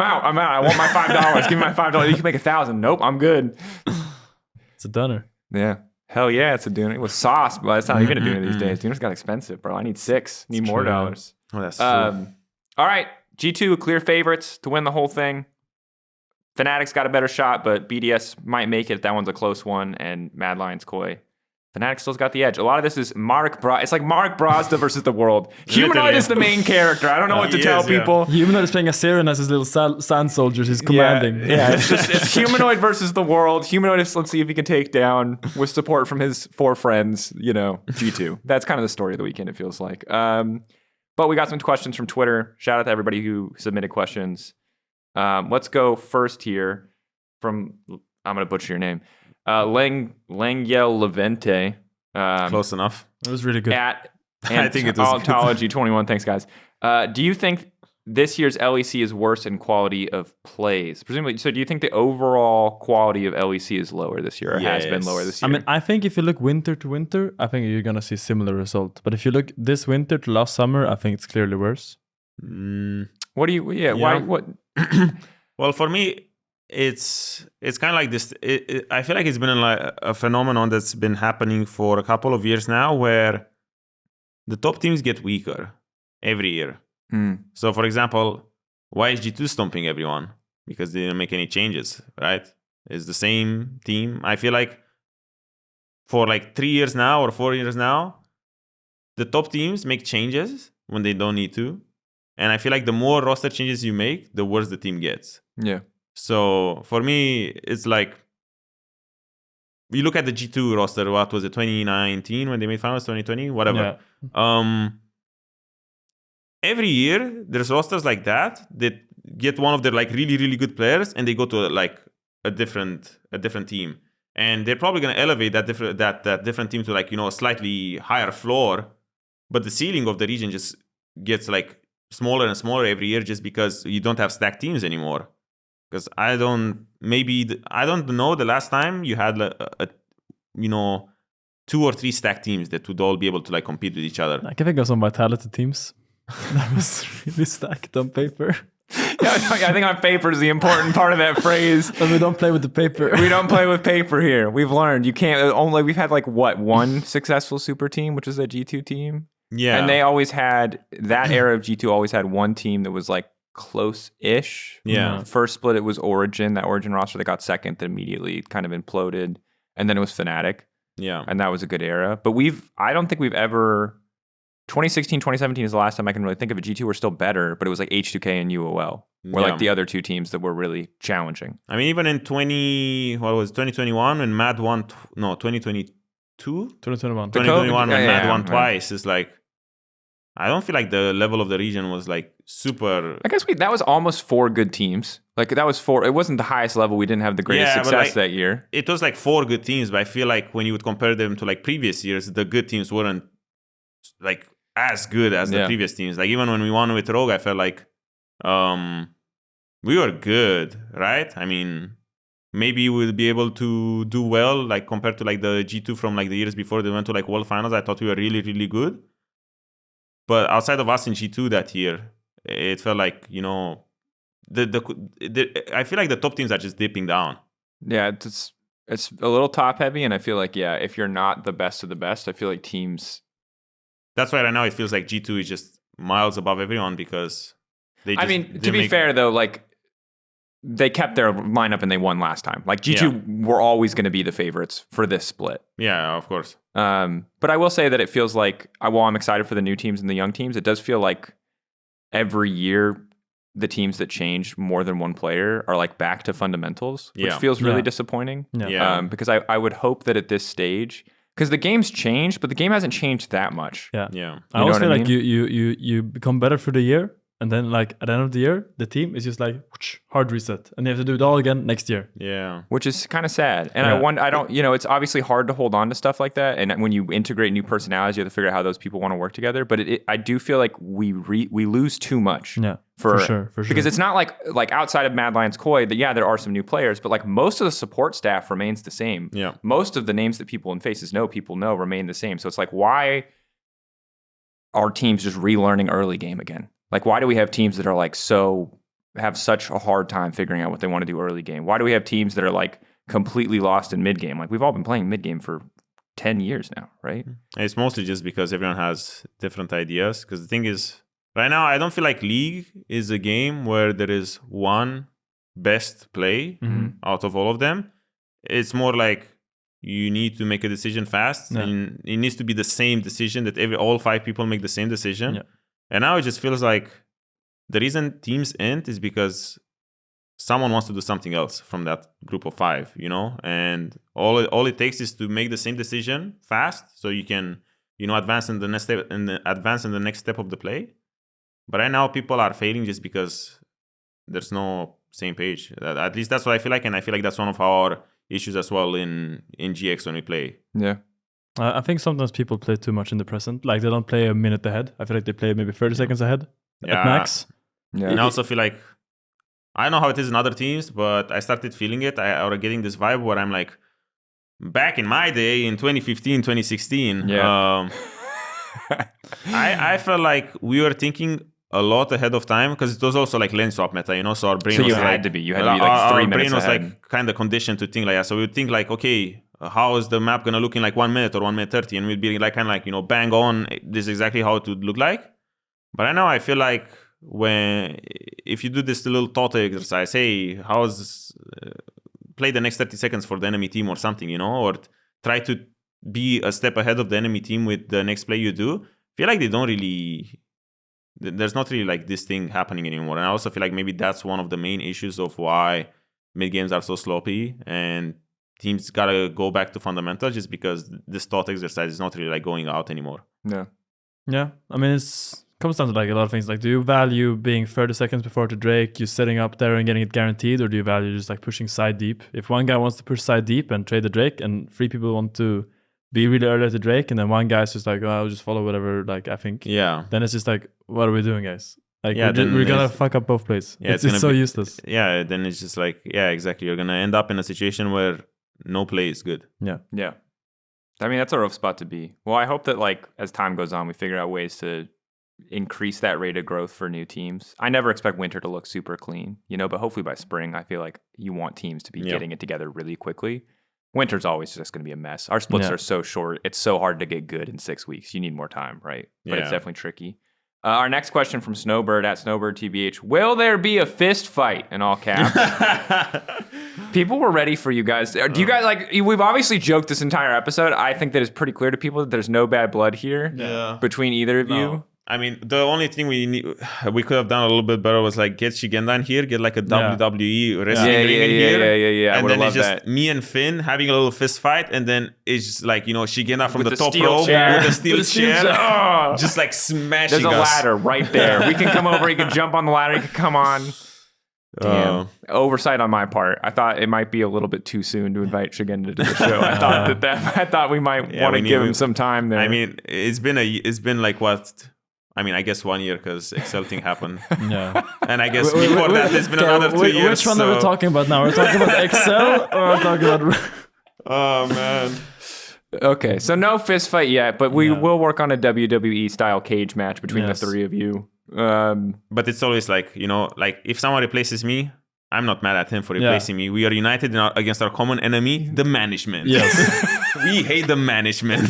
out. I'm out. I want my $5. Give me my $5. You can make 1,000. Nope, I'm good. It's a doner. Yeah. Hell yeah, it's a doner. With sauce, but that's not even a doner these days. Doner's got expensive, bro. I need 6. Need more dollars. Oh, that's true. All right. G2, clear favorites to win the whole thing. Fnatic's got a better shot, but BDS might make it. That one's a close one. And Mad Lions Koi. Fnatic still's got the edge. A lot of this is It's like Mark Brozda versus the world. Humanoid is the main character. I don't know what to tell people. Humanoid is playing a Siren as his little sand soldiers he's commanding. Yeah, it's Humanoid versus the world. Humanoid is, let's see if he can take down with support from his 4 friends, G2. That's kind of the story of the weekend, it feels like. But we got some questions from Twitter. Shout out to everybody who submitted questions. Let's go first here from, I'm going to butcher your name. Langyel Levente. Close enough. It was really good. I think it was Ontology 21. Thanks, guys. Do you think this year's LEC is worse in quality of plays? Presumably. So do you think the overall quality of LEC is lower this year, or has been lower this year? I mean, I think if you look winter to winter, I think you're going to see similar result. But if you look this winter to last summer, I think it's clearly worse. What do you... Yeah, why... What? Well, for me... It's kind of like this. I feel like it's been a phenomenon that's been happening for a couple of years now, where the top teams get weaker every year. So, for example, why is G2 stomping everyone? Because they didn't make any changes, right? It's the same team. I feel like for like 3 years now or 4 years now, the top teams make changes when they don't need to. And I feel like the more roster changes you make, the worse the team gets. Yeah. So for me, it's like, you look at the G2 roster, what was it, 2019 when they made finals, 2020, whatever. Yeah. Every year, there's rosters like that get one of their like really, really good players and they go to like a different team. And they're probably going to elevate that different team to like, a slightly higher floor. But the ceiling of the region just gets like smaller and smaller every year just because you don't have stacked teams anymore. Because I don't know the last time you had a 2 or 3 stacked teams that would all be able to like compete with each other. I can think of some Vitality teams that was really stacked on paper. Yeah, I think on paper is the important part of that phrase. But we don't play with the paper. We don't play with paper here. We've learned you can't. We've had like one successful super team, which is a G2 team. Yeah, and they always had that era of G2. Always had one team that was like close-ish. Yeah. First split, it was Origin. That Origin roster that got second that immediately kind of imploded. And then it was Fnatic. Yeah. And that was a good era. But I don't think we've ever... 2016, 2017 is the last time I can really think of it. G2 were still better, but it was like H2K and UOL were like the other 2 teams that were really challenging. I mean, even in 2021 when Mad won... 2022? 2021. 2021 when Mad won twice is like... I don't feel like the level of the region was like super... I guess that was almost 4 good teams. Like that was 4... It wasn't the highest level. We didn't have the greatest success that year. It was like 4 good teams, but I feel like when you would compare them to like previous years, the good teams weren't like as good as the previous teams. Like even when we won with Rogue, I felt like we were good, right? I mean, maybe we'll be able to do well, like compared to like the G2 from like the years before they went to like World Finals. I thought we were really, really good. But outside of us in G2 that year, it felt like, you know, I feel like the top teams are just dipping down. Yeah, it's a little top heavy, and I feel like, yeah, if you're not the best of the best, I feel like teams... That's why right now it feels like G2 is just miles above everyone because they just... I mean, to be fair, though, like, they kept their lineup and they won last time. Like, G2 were always going to be the favorites for this split. Yeah, of course. But I will say that it feels like, while I'm excited for the new teams and the young teams, it does feel like every year the teams that change more than one player are like back to fundamentals, which feels really disappointing. Because I would hope that at this stage, because the game's changed, but the game hasn't changed that much. I always feel like you become better for the year, and then like at the end of the year, the team is just like hard reset, and they have to do it all again next year. Yeah, which is kind of sad. And I don't, you know, it's obviously hard to hold on to stuff like that. And when you integrate new personalities, you have to figure out how those people want to work together. But I do feel like we lose too much. Yeah, for sure. Because it's not like outside of Mad Lions Koi that there are some new players, but like most of the support staff remains the same. Yeah, most of the names that people in faces know, remain the same. So it's like, why are teams just relearning early game again? Like, why do we have teams that are like have such a hard time figuring out what they want to do early game? Why do we have teams that are like completely lost in mid game? Like, we've all been playing mid game for 10 years now, right? It's mostly just because everyone has different ideas. Because the thing is, right now, I don't feel like League is a game where there is one best play out of all of them. It's more like you need to make a decision fast, and it needs to be the same decision that all 5 people make the same decision. Yeah. And now it just feels like the reason teams end is because someone wants to do something else from that group of 5, you know? And all it takes is to make the same decision fast so you can, you know, advance in the next step of the play. But right now people are failing just because there's no same page. At least that's what I feel like, and I feel like that's one of our issues as well in GX when we play. Yeah. I think sometimes people play too much in the present. Like, they don't play a minute ahead. I feel like they play maybe 30 seconds ahead at max. Yeah. And I also feel like, I don't know how it is in other teams, but I started feeling it. I getting this vibe where I'm like, back in my day, in 2015, 2016, I felt like we were thinking a lot ahead of time, because it was also like lane swap meta, you know? So our brain was like... You had to be like 3 minutes ahead. Our brain was like kind of conditioned to think like that. So we would think like, okay, how is the map gonna look in like 1 minute or 1 minute 30, and we'd be like kind of like, you know, bang on, this is exactly how it would look like. But right now I feel like if you do this little thought exercise, hey, play the next 30 seconds for the enemy team or something, you know, or try to be a step ahead of the enemy team with the next play you do. I feel like there's not really like this thing happening anymore. And I also feel like maybe that's one of the main issues of why mid games are so sloppy, and teams gotta go back to fundamentals, just because this thought exercise is not really like going out anymore. Yeah. I mean, it comes down to like a lot of things. Like, do you value being 30 seconds before to Drake, you setting up there and getting it guaranteed, or do you value just like pushing side deep? If one guy wants to push side deep and trade the Drake, and 3 people want to be really early at the Drake, and then one guy's just like, oh, I'll just follow whatever like I think. Yeah. Then it's just like, what are we doing, guys? Like, we're gonna fuck up both plays. Yeah, it's so useless. Yeah, then it's just like, yeah, exactly. You're gonna end up in a situation where no play is good. Yeah. I mean, that's a rough spot to be. Well, I hope that like as time goes on, we figure out ways to increase that rate of growth for new teams. I never expect winter to look super clean, you know, but hopefully by spring, I feel like you want teams to be getting it together really quickly. Winter's always just going to be a mess. Our splits are so short. It's so hard to get good in 6 weeks. You need more time, right? But it's definitely tricky. Our next question from Snowbird at SnowbirdTBH. Will there be a fist fight, in all caps? People were ready for you guys. Do you guys, like, we've obviously joked this entire episode. I think that it's pretty clear to people that there's no bad blood here between either of you. I mean, the only thing we could have done a little bit better was like get Shigenda in here, get like a WWE wrestling ring in here. Yeah. And then it's just me and Finn having a little fist fight, and then it's just like, you know, Shigenda from the top rope with the steel chair, just like smashing us. There's a ladder right there. We can come over. He can jump on the ladder. He can come on. Damn. Oversight on my part. I thought it might be a little bit too soon to invite Shigenda to the show. I thought we might want to give him some time there. I mean, it's been like what? I mean, I guess 1 year because Excel thing happened. Yeah. And I guess before that, there's been another 2 years. Which one are we talking about now? We're talking about Excel or we're talking about... Oh, man. Okay, so no fist fight yet, but we will work on a WWE style cage match between the three of you. But it's always like, you know, like if someone replaces me, I'm not mad at him for replacing me. We are united against our common enemy, the management. Yes. We hate the management.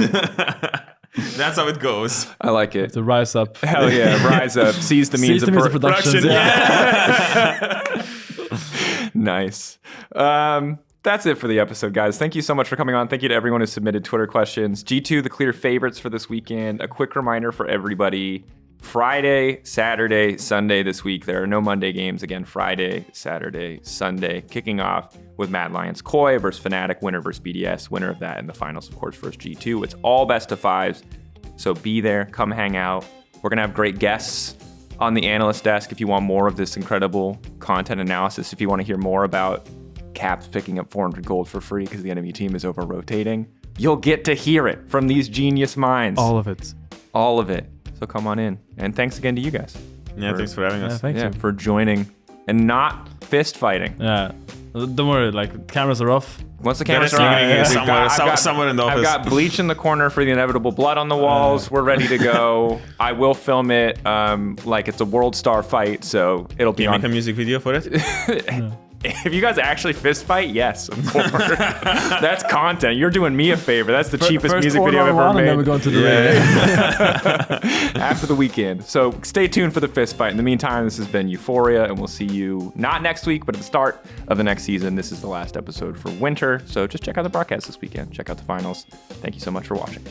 That's how it goes. I like it. To rise up. Hell yeah, rise up. Seize the means of production. Yeah. Nice. That's it for the episode, guys. Thank you so much for coming on. Thank you to everyone who submitted Twitter questions. G2, the clear favorites for this weekend. A quick reminder for everybody. Friday, Saturday, Sunday this week. There are no Monday games. Again, Friday, Saturday, Sunday. Kicking off with Mad Lions Koi versus Fnatic. Winner versus BDS. Winner of that in the finals, of course, versus G2. It's all best of fives. So be there. Come hang out. We're going to have great guests on the analyst desk if you want more of this incredible content analysis. If you want to hear more about Caps picking up 400 gold for free because the enemy team is over rotating, you'll get to hear it from these genius minds. All of it. All of it. So come on in. And thanks again to you guys. Yeah, thanks for having us. Thank you. For joining and not fist fighting. Yeah. Don't worry, like, cameras are off. Once the cameras There are is on, somewhere in the office. I've got bleach in the corner for the inevitable blood on the walls. We're ready to go. I will film it like it's a world star fight, so it'll be Can you on. make a music video for it? If you guys actually fist fight, yes, of course. That's content. You're doing me a favor. That's the cheapest music video I've ever made. And then we go into the ring. After the weekend. So stay tuned for the fist fight. In the meantime, this has been Euphoria, and we'll see you not next week, but at the start of the next season. This is the last episode for Winter. So just check out the broadcast this weekend. Check out the finals. Thank you so much for watching.